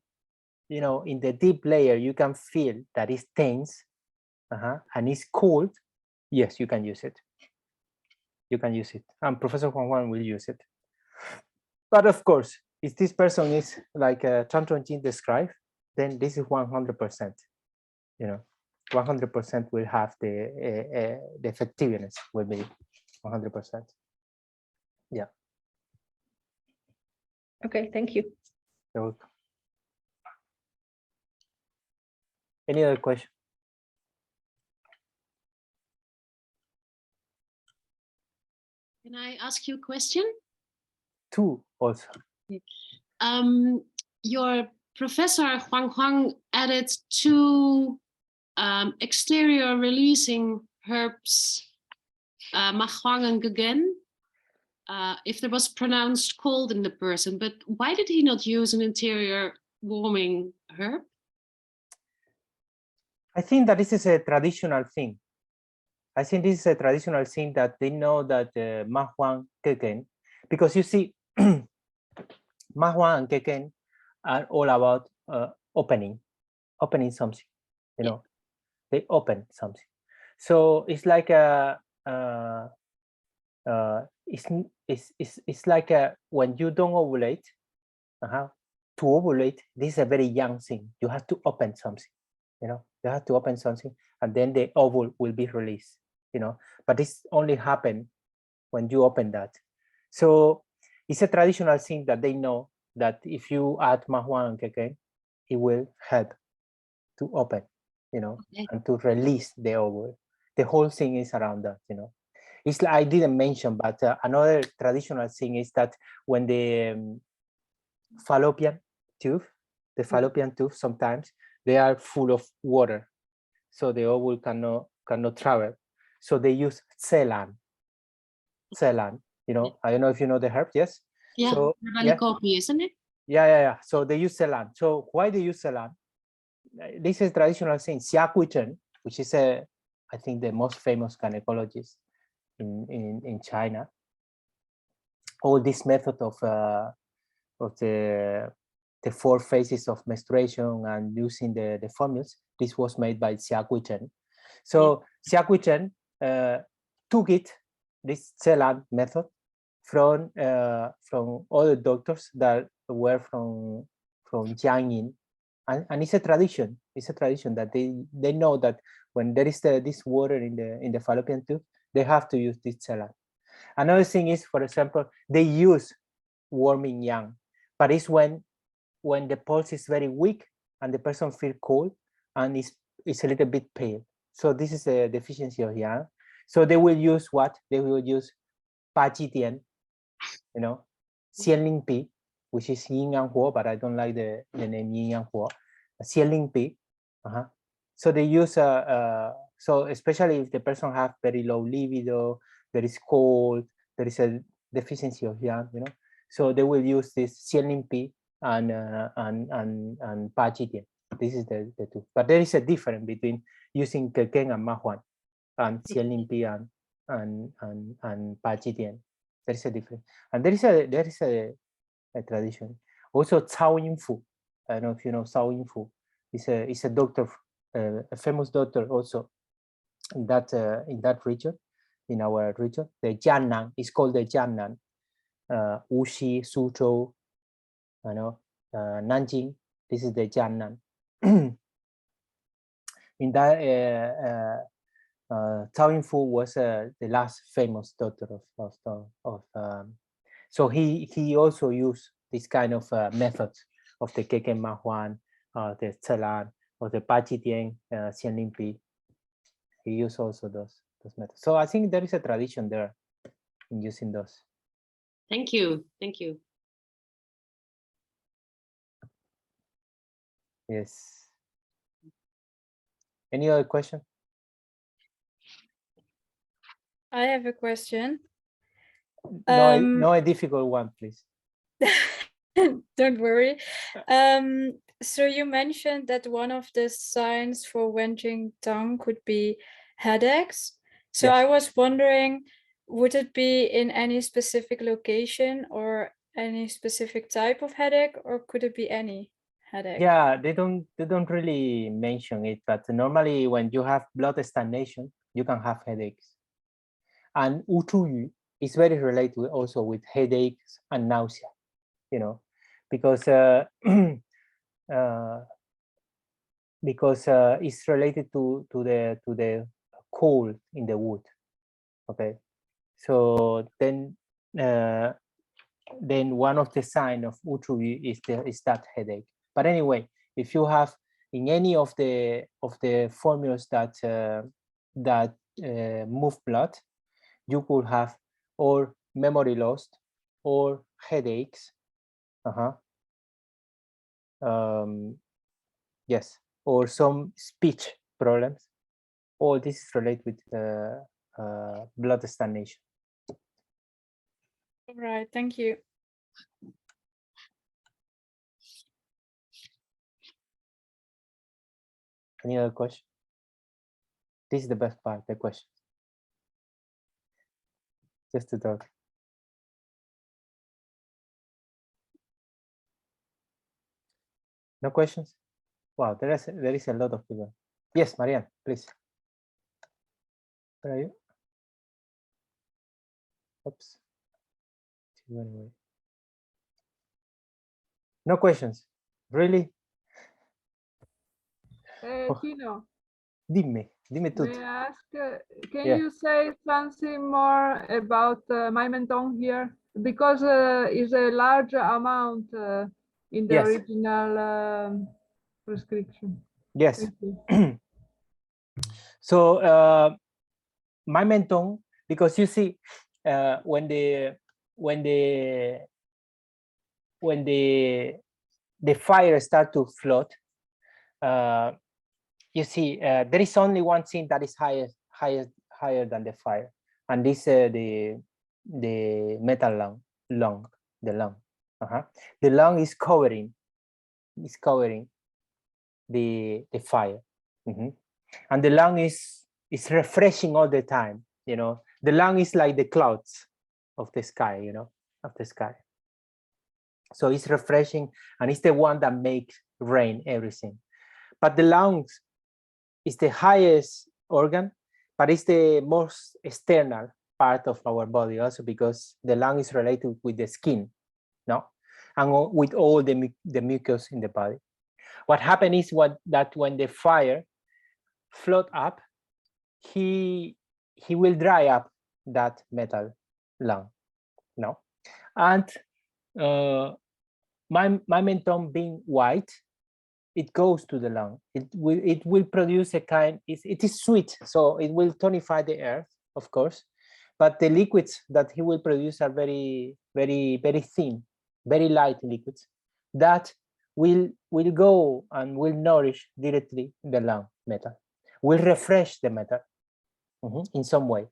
you know, in the deep layer, you can feel that it's tense and it's cold, yes, you can use it. You can use it. And Professor Wang will use it. But of course, if this person is like Chantuan Jing described, then this is 100%. You know, 100% will have the effectiveness will be 100%. Yeah. Okay, thank you. You're welcome. Any other question? Can I ask you a question? Two also. Your professor Huang added two exterior releasing herbs, Mahuang and Gegen, if there was pronounced cold in the person, but why did he not use an interior warming herb? I think that this is a traditional thing. I think this is a traditional thing that they know that Mahuang, Gegen, because you see, Mahuang and Gegen are all about opening something, you know, they open something. So it's like it's like when you don't ovulate, to ovulate, this is a very young thing. You have to open something, you know, you have to open something and then the ovule will be released, you know, but this only happens when you open that. So it's a traditional thing that they know that if you add Mahuang and Gegen, it will help to open, you know, and to release the ovule. The whole thing is around that, you know. It's like I didn't mention, but another traditional thing is that when the fallopian tube, sometimes they are full of water, so the ovule cannot travel. So they use Celan, you know. I don't know if you know the herb. Yes. Yeah, so, coffee, isn't it? Yeah. So they use Celan. So why they use Celan? This is traditional thing. Xia Kuichen, which is I think the most famous gynecologist in China. All this method of the 4 phases of menstruation and using the formulas, this was made by Xia Kuichen. So Xia Kuichen took this Celan method from other doctors that were from Jiangyin, and it's a tradition. It's a tradition that they know that when there is this water in the fallopian tube, they have to use this Celan. Another thing is, for example, they use warming yang, but it's when the pulse is very weak and the person feels cold and is a little bit pale. So this is a deficiency of yang. So they will use what? They will use Pa Ji Dian, you know, Xian Ling Pi, which is yin yang huo, but I don't like the name yin yang huo. Xian Ling Pi. So they use so especially if the person have very low libido, there is cold, there is a deficiency of yang, you know. So they will use this Xian Ling Pi and Pa Ji Dian. This is the two. But there is a difference between using Gegen and Mahuang and Xian Ling Pi and Pa Ji Dian. There is a difference. And there is a tradition. Also, Cao Yinfu. I don't know if you know Cao Yinfu. Is a doctor, a famous doctor also in that region, in our region. The Jiannan is called the Jiannan. Wuxi, Suzhou, you know, Nanjing. This is the Jiannan. In that, Cao Yinfu was the last famous doctor so he also used this kind of methods of the Gegen Mahuan, the Celan, or the Pa Ji Dian, Xian Ling Pi. He used also those methods. So I think there is a tradition there in using those. Thank you. Thank you. Yes. Any other question? I have a question. No, a difficult one, please. Don't worry. So you mentioned that one of the signs for Wen Jing Tang could be headaches. So Yes. I was wondering, would it be in any specific location or any specific type of headache, or could it be any headache? Yeah, they don't really mention it, but normally when you have blood stagnation, you can have headaches. And Wu Chu Yu is very related also with headaches and nausea, you know. because it's related to the cold in the wood. Okay, so then one of the signs of utrubi is that headache. But anyway, if you have in any of the formulas that move blood, you could have or memory loss or headaches. Yes, or some speech problems. All this is related with blood stagnation. All right, thank you. Any other question? This is the best part, the question. Just to talk. No questions? Wow, there is a lot of people. Yes, Marianne, please. Where are you? Oops. No questions. Really? Tino, Dime may tutto. I ask, can Yeah. you say something more about my menton here? Because it's a large amount in the Yes. original prescription. Yes. Thank you. So my menton, because you see, when the fire start to float, you see there is only one thing that is higher than the fire, and this the metal lung. The lung is covering the fire. And the lung is refreshing all the time. You know, the lung is like the clouds of the sky, you know, of the sky. So it's refreshing, and it's the one that makes rain everything. But the lungs is the highest organ, but it's the most external part of our body also, because the lung is related with the skin, no, and with all the mucus in the body. What happened is that when the fire float up, he will dry up that metal lung, no, and my menton being white, it goes to the lung. It will produce a kind. It is sweet, so it will tonify the earth, of course, but the liquids that he will produce are very thin, very light liquids that will go and will nourish directly the lung metal, will refresh the metal in some way.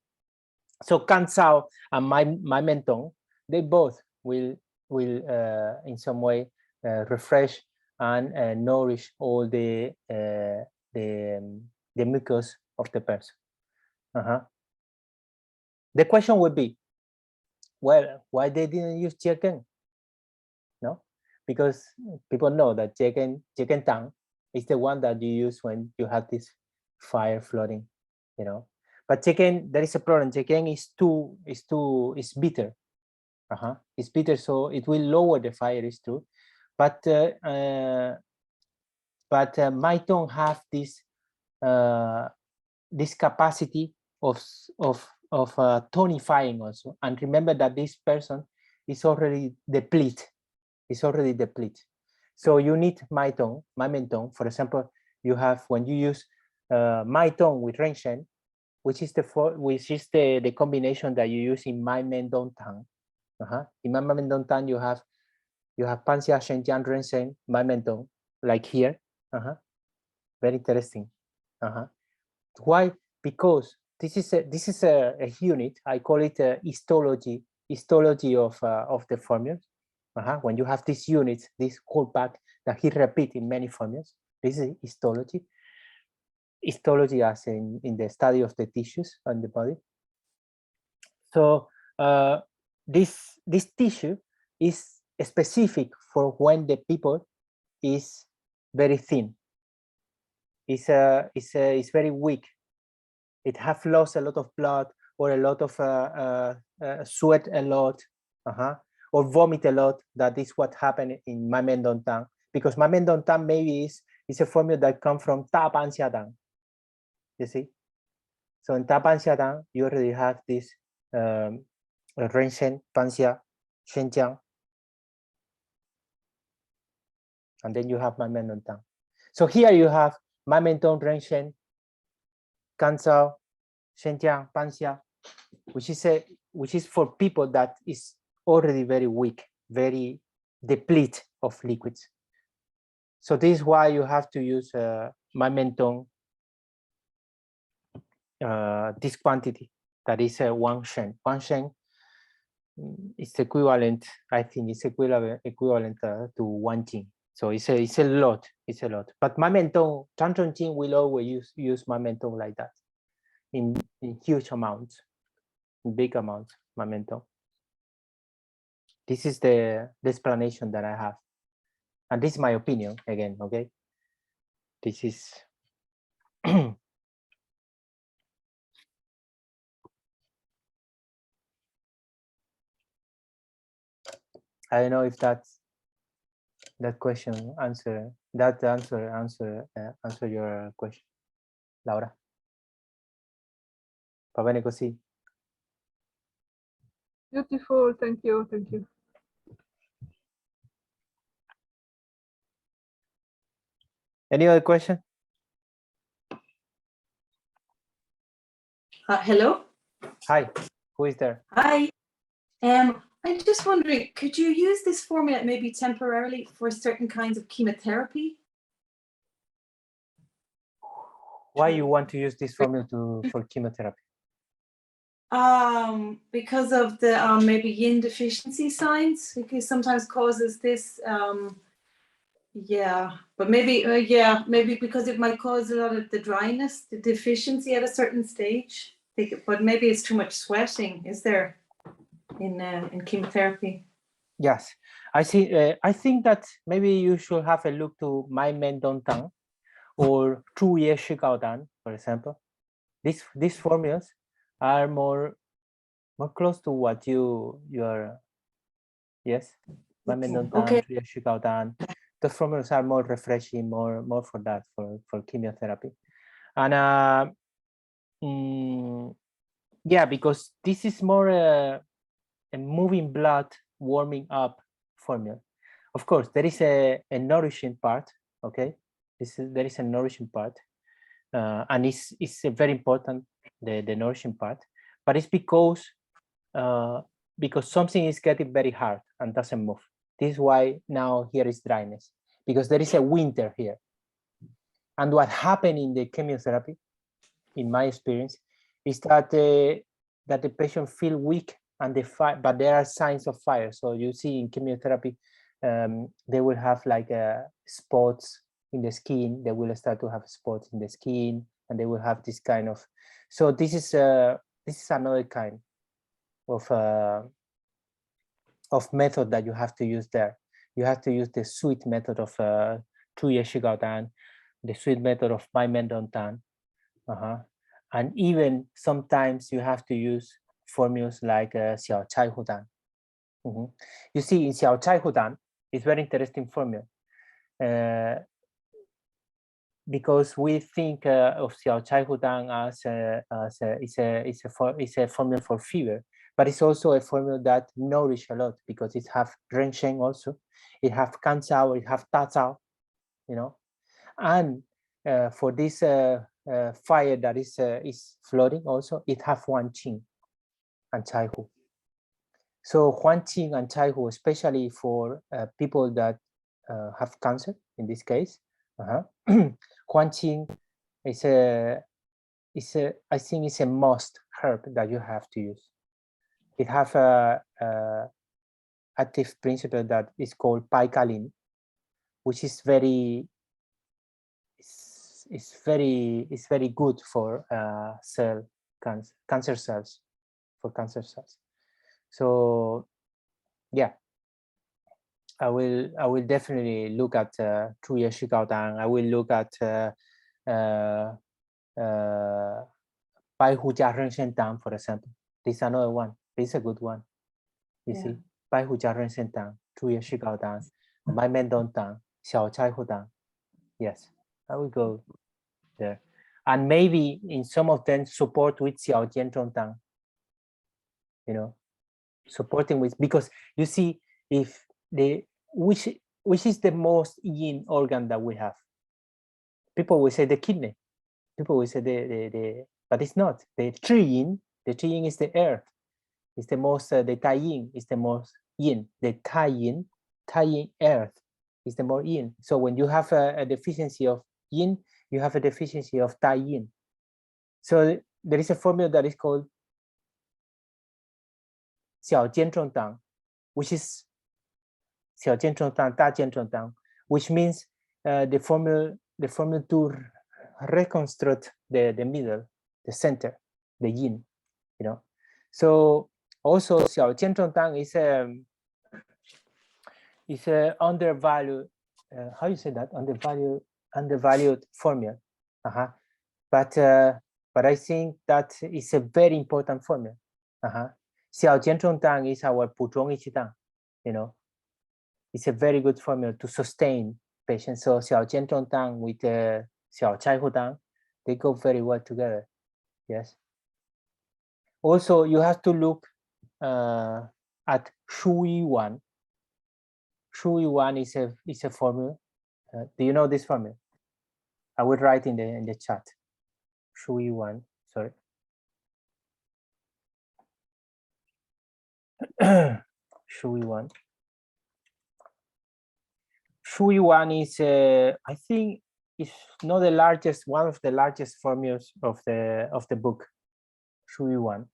So Kansao and my menton, they both will in some way refresh and nourish all the mucus of the person. The question would be, well, why they didn't use Jing? No, because people know that Jing Tang is the one that you use when you have this fire flooding, you know. But Jing, there is a problem. Jing is bitter. It's bitter, so it will lower the fire. Is true, but my tongue have this capacity of tonifying also. And remember that this person is already depleted. So you need my menton. For example, you have, when you use my tongue with Renshen, which is the combination that you use in my menton tang. In my menton tang, you have Panxia, Shenjiang, Renshen, my menton, like here. Very interesting. Why? Because this is a unit. I call it a histology of the formulas. When you have these units, this whole pack that he repeat in many formulas, this is histology. Histology as in the study of the tissues and the body. So this tissue is specific for when the people is very thin. It's very weak. It have lost a lot of blood, or a lot of sweat a lot, or vomit a lot. That is what happened in Ma Men Dong Tang, because Ma Men Dong Tang maybe is a formula that comes from Ta Pan Xia Tang. You see? So in Ta Pan Xia Tang, you already have this Ren Shen, Pan Xia, Shen Jiang. And then you have Ma Men Dong Tang. So here you have Ma Men Dong Ren Shen, Kan Cao, Shen Jiang, Pan Xia, which is for people that is already very weak, very depleted of liquids. So this is why you have to use Ma Men Dong, this quantity, that is Wang Shen. Wang Shen is equivalent, I think it's equivalent to Wen Jing. So it's a lot, But Ma Men Dong, Zhang Zhong Jing will always use Ma Men Dong like that, in huge amounts, in big amounts, Ma Men Dong. This is the explanation that I have. And this is my opinion again, okay? This is I don't know if that's that question answer your question, Laura. Va bene così? Beautiful, thank you, thank you. Any other question? Hello. Hi, who is there? Hi. I'm just wondering, could you use this formula maybe temporarily for certain kinds of chemotherapy? Why you want to use this formula for chemotherapy? Because of the maybe yin deficiency signs, because sometimes causes this. Yeah, but maybe maybe because it might cause a lot of the dryness, the deficiency at a certain stage. But maybe it's too much sweating. Is there in chemotherapy? Yes, I see. I think that maybe you should have a look to My Men Dong Tang or 2 Ye Shi Gao Dan, for example. These formulas are more close to what you are. Yes, My Men Dong Tang, Okay. 2 Ye Shi Gao Dan. The formulas are more refreshing, more for that, for chemotherapy. And yeah, because this is more a moving blood, warming up formula. Of course, there is a nourishing part, okay? There is a nourishing part, and it's very important, the nourishing part, but it's because something is getting very hard and doesn't move. This is why now here is dryness, because there is a winter here. And what happened in the chemotherapy, in my experience, is that the patient feel weak and but there are signs of fire. So you see in chemotherapy, they will have like spots in the skin. They will start to have spots in the skin, and they will have this kind of. So this is another kind of method that you have to use there. You have to use the sweet method of 2 Ye Shi Gao Dan, the sweet method of My Men Dong Tang. And even sometimes you have to use formulas like Xiao Chai Hu Dan. You see, in Xiao Chai Hu Dan, it's very interesting formula. Because we think of Xiao Chai Hu Dan as a formula for fever, but it's also a formula that nourish a lot because it have Ren Shen also, it have Kan Cao, it have Ta Cao, you know, and for this fire that is floating also, it have Huan Qing and Chai Hu. So Huan Qing and Chai Hu, especially for people that have cancer, in this case, Huan Qing I think it's a must herb that you have to use. It have a active principle that is called picaline, which is very very good for cancer cells, So yeah, I will definitely look at 2 Ye Shi Gao Dan. I will look at Bai Hu Jia Ren Shen Dan, for example. This is another one. This is a good one. You see, 白虎家人参汤、猪叶石膏汤、麦面冬汤、小柴胡汤. Yes, I will go there. And maybe in some of them support with xiao jian zhong tang. You know, supporting with, because you see, if the which is the most yin organ that we have? People will say the kidney. People will say the but it's not. The tri yin is the earth. It's the most, the tai yin is the most yin. The tai yin earth is the more yin. So when you have a deficiency of yin, you have a deficiency of tai yin. So there is a formula that is called xiao jian zhong tang, which is xiao jian zhong tang, da jian zhong tang, which means the formula to reconstruct the middle, the center, the yin, you know. So also xiao jian zhong tang is a undervalued, how you say that, undervalued formula. But I think that is a very important formula. Xiao jian zhong tang is our pu zhong yi qi tang, you know. It's a very good formula to sustain patients. So xiao jian zhong tang with xiao chai hu tang, they go very well together. Yes. Also, you have to look at Shu Yi Wan. Shu Yi Wan is a formula. Do you know this formula? I will write in the chat. Shu Yi Wan. Sorry. Shu Yi Wan. Shu Yi Wan is, I think, it's not the largest, one of the largest formulas of the book. Shu Yi Wan.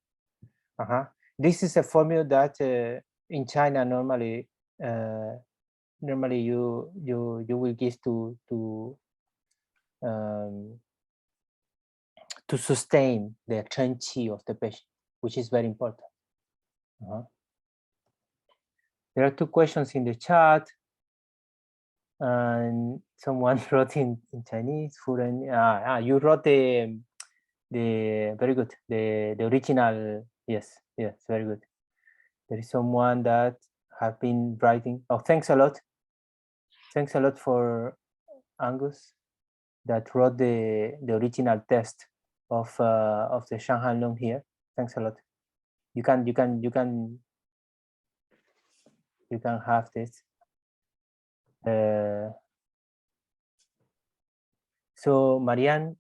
This is a formula that in China normally you will give to sustain the chen qi of the patient, which is very important. There are two questions in the chat, and someone wrote in Chinese. You wrote the very good, the original. Yes, very good. There is someone that have been writing. Oh, thanks a lot. Thanks a lot for Angus that wrote the original test of the Shanghai Lung here. Thanks a lot. You can have this. So Marianne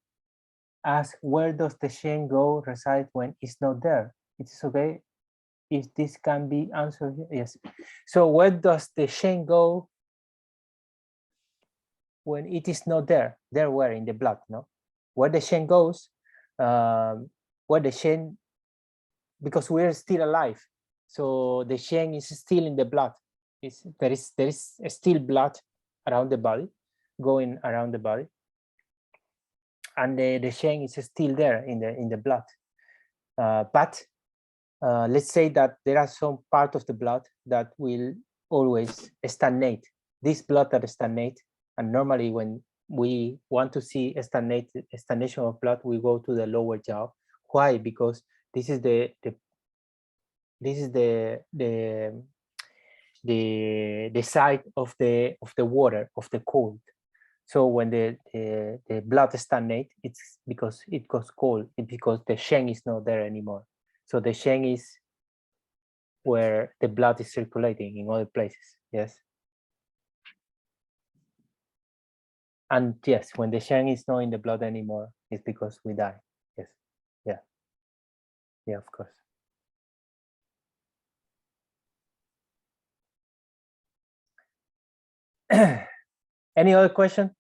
asked, where does the Shen go reside when it's not there? It's okay if this can be answered. Yes. So where does the Shen go when it is not there? There, where? In the blood, no? Where the Shen goes, where the Shen, because we're still alive, so the Shen is still in the blood. There is still blood around the body, going around the body, and the Shen is still there in the blood. But let's say that there are some part of the blood that will always stagnate. This blood that stagnate, and normally when we want to see stagnation of blood, we go to the lower jaw. Why? Because this is the side of the water, of the cold. So when the blood stagnate, it's because it goes cold. It's because the Shen is not there anymore. So the Shen is where the blood is circulating in other places. Yes. And yes, when the Shen is not in the blood anymore, it's because we die. Yes. Yeah, of course. Any other question?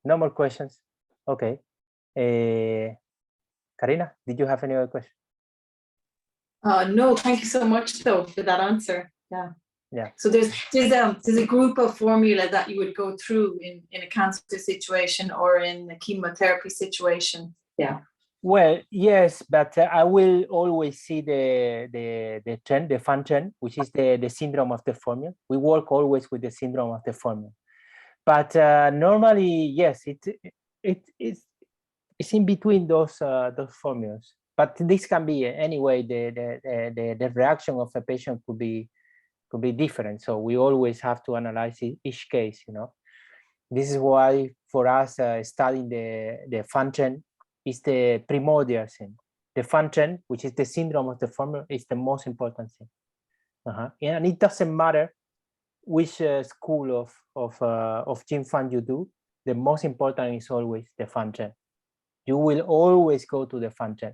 No more questions. Okay. Karina, did you have any other question? No, thank you so much though for that answer. Yeah. So there's a group of formula that you would go through in a cancer situation or in a chemotherapy situation. Yeah. Well, yes, but I will always see the trend, the fun trend, which is the syndrome of the formula. We work always with the syndrome of the formula. But normally, yes, it's in between those formulas. but this can be anyway. The reaction of a patient could be different. So we always have to analyze each case. This is why for us studying the function is the primordial thing. The function, which is the syndrome of the formula, is the most important thing. And it doesn't matter which school of Jing Fang you do. The most important is always the function. You will always go to the function.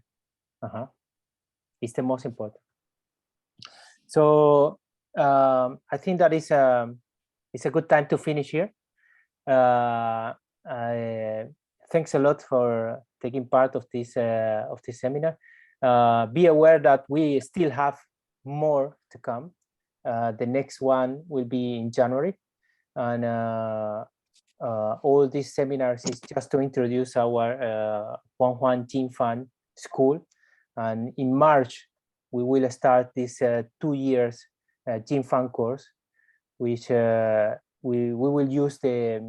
It's the most important. So I think that it's a good time to finish here. Thanks a lot for taking part of this seminar. Be aware that we still have more to come. The next one will be in January, and all these seminars is just to introduce our Wong Jing Fang school, and in March we will start this 2 years Jing Fang course, which we will use the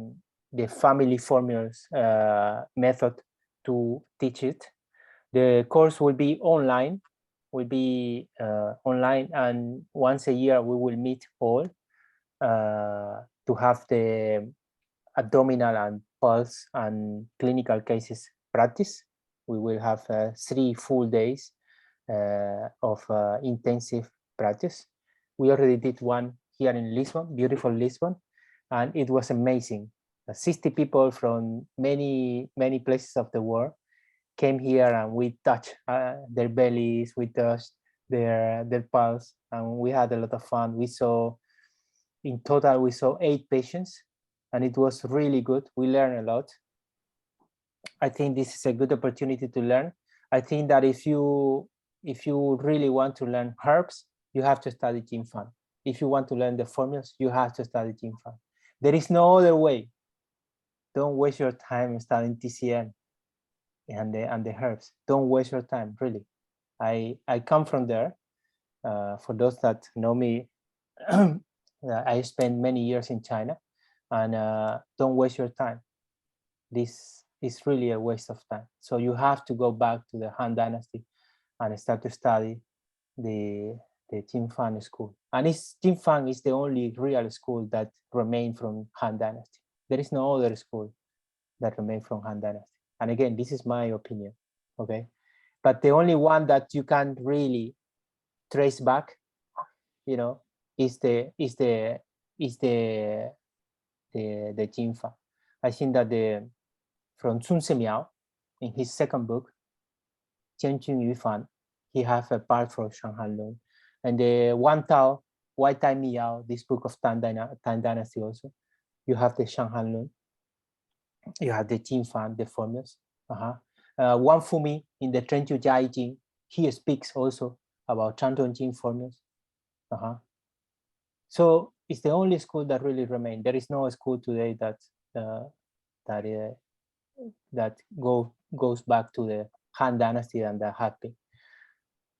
family formulas method to teach it. The course will be online, and once a year we will meet all to have the abdominal and pulse and clinical cases practice. We will have 3 full days of intensive practice. We already did one here in Lisbon, beautiful Lisbon, and it was amazing. 60 people from many places of the world came here, and we touched their bellies, we touched their pulse, and we had a lot of fun. In total we saw 8 patients, and it was really good. We learned a lot. I think this is a good opportunity to learn. I think that if you really want to learn herbs, you have to study Jing Fang. If you want to learn the formulas, you have to study Jing Fang. There is no other way. Don't waste your time studying TCM and the herbs. Don't waste your time, really. I come from there. For those that know me, I spent many years in China, and don't waste your time. This is really a waste of time. So you have to go back to the Han Dynasty and start to study the Jing Fang school. And Jing Fang is the only real school that remained from Han Dynasty. There is no other school that remained from Han Dynasty. And again, this is my opinion, okay? But the only one that you can really trace back, is the Jing Fang. I think that from Sun Semiao, in his second book, Jian Jun Yu Fan, he have a part for Shang Han Lun. And the Wan Tao, Wai Tai Miao, this book of Tang Dynasty also, you have the Shang Han Lun, you have the Jing Fang, the formulas. Wang Fumi in the Trenju Jai Jing, he speaks also about Chantong Jing formulas. So it's the only school that really remained. There is no school today that goes back to the Han Dynasty and the Hatping.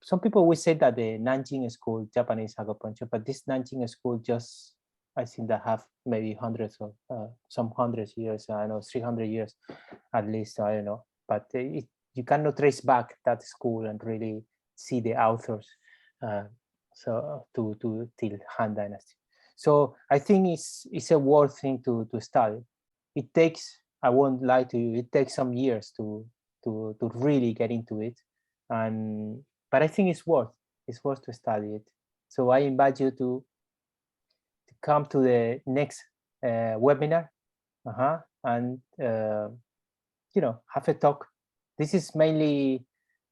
Some people will say that the Nanjing school, Japanese acupuncture, but this Nanjing school just, I think that have maybe hundreds of, some hundreds years, I know 300 years at least, I don't know. But you cannot trace back that school and really see the authors so till Han Dynasty. So I think it's a worth thing to study. It takes, I won't lie to you, it takes some years to really get into it, but I think it's worth to study it. So I invite you to come to the next webinar, and have a talk. This is mainly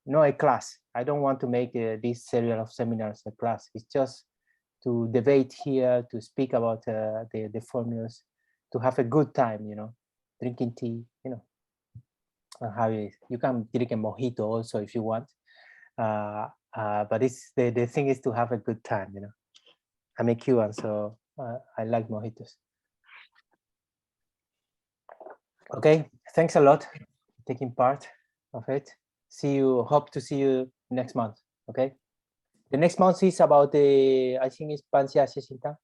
not a class. I don't want to make this series of seminars a class. It's just to debate here, to speak about the formulas, to have a good time, drinking tea, you can drink a mojito also if you want. But it's the thing is to have a good time, I'm a Cuban, so I like mojitos. Okay, thanks a lot for taking part of it. Hope to see you next month. Okay, the next month is about I think it's Panxia Xixintang,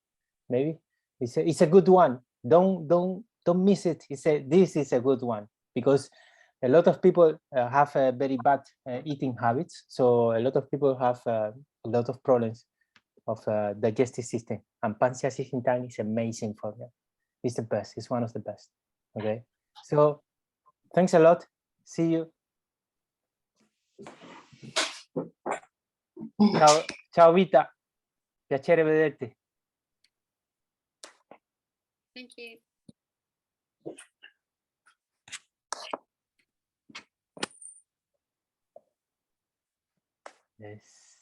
maybe. It's a good one. Don't miss it. This is a good one, because a lot of people have very bad eating habits. So a lot of people have a lot of problems of digestive system, and Pansha Jing Tang is amazing for them. It's the best. It's one of the best. Okay. So thanks a lot. See you. Ciao, ciao Vita. Piacere vederti. Thank you. Yes.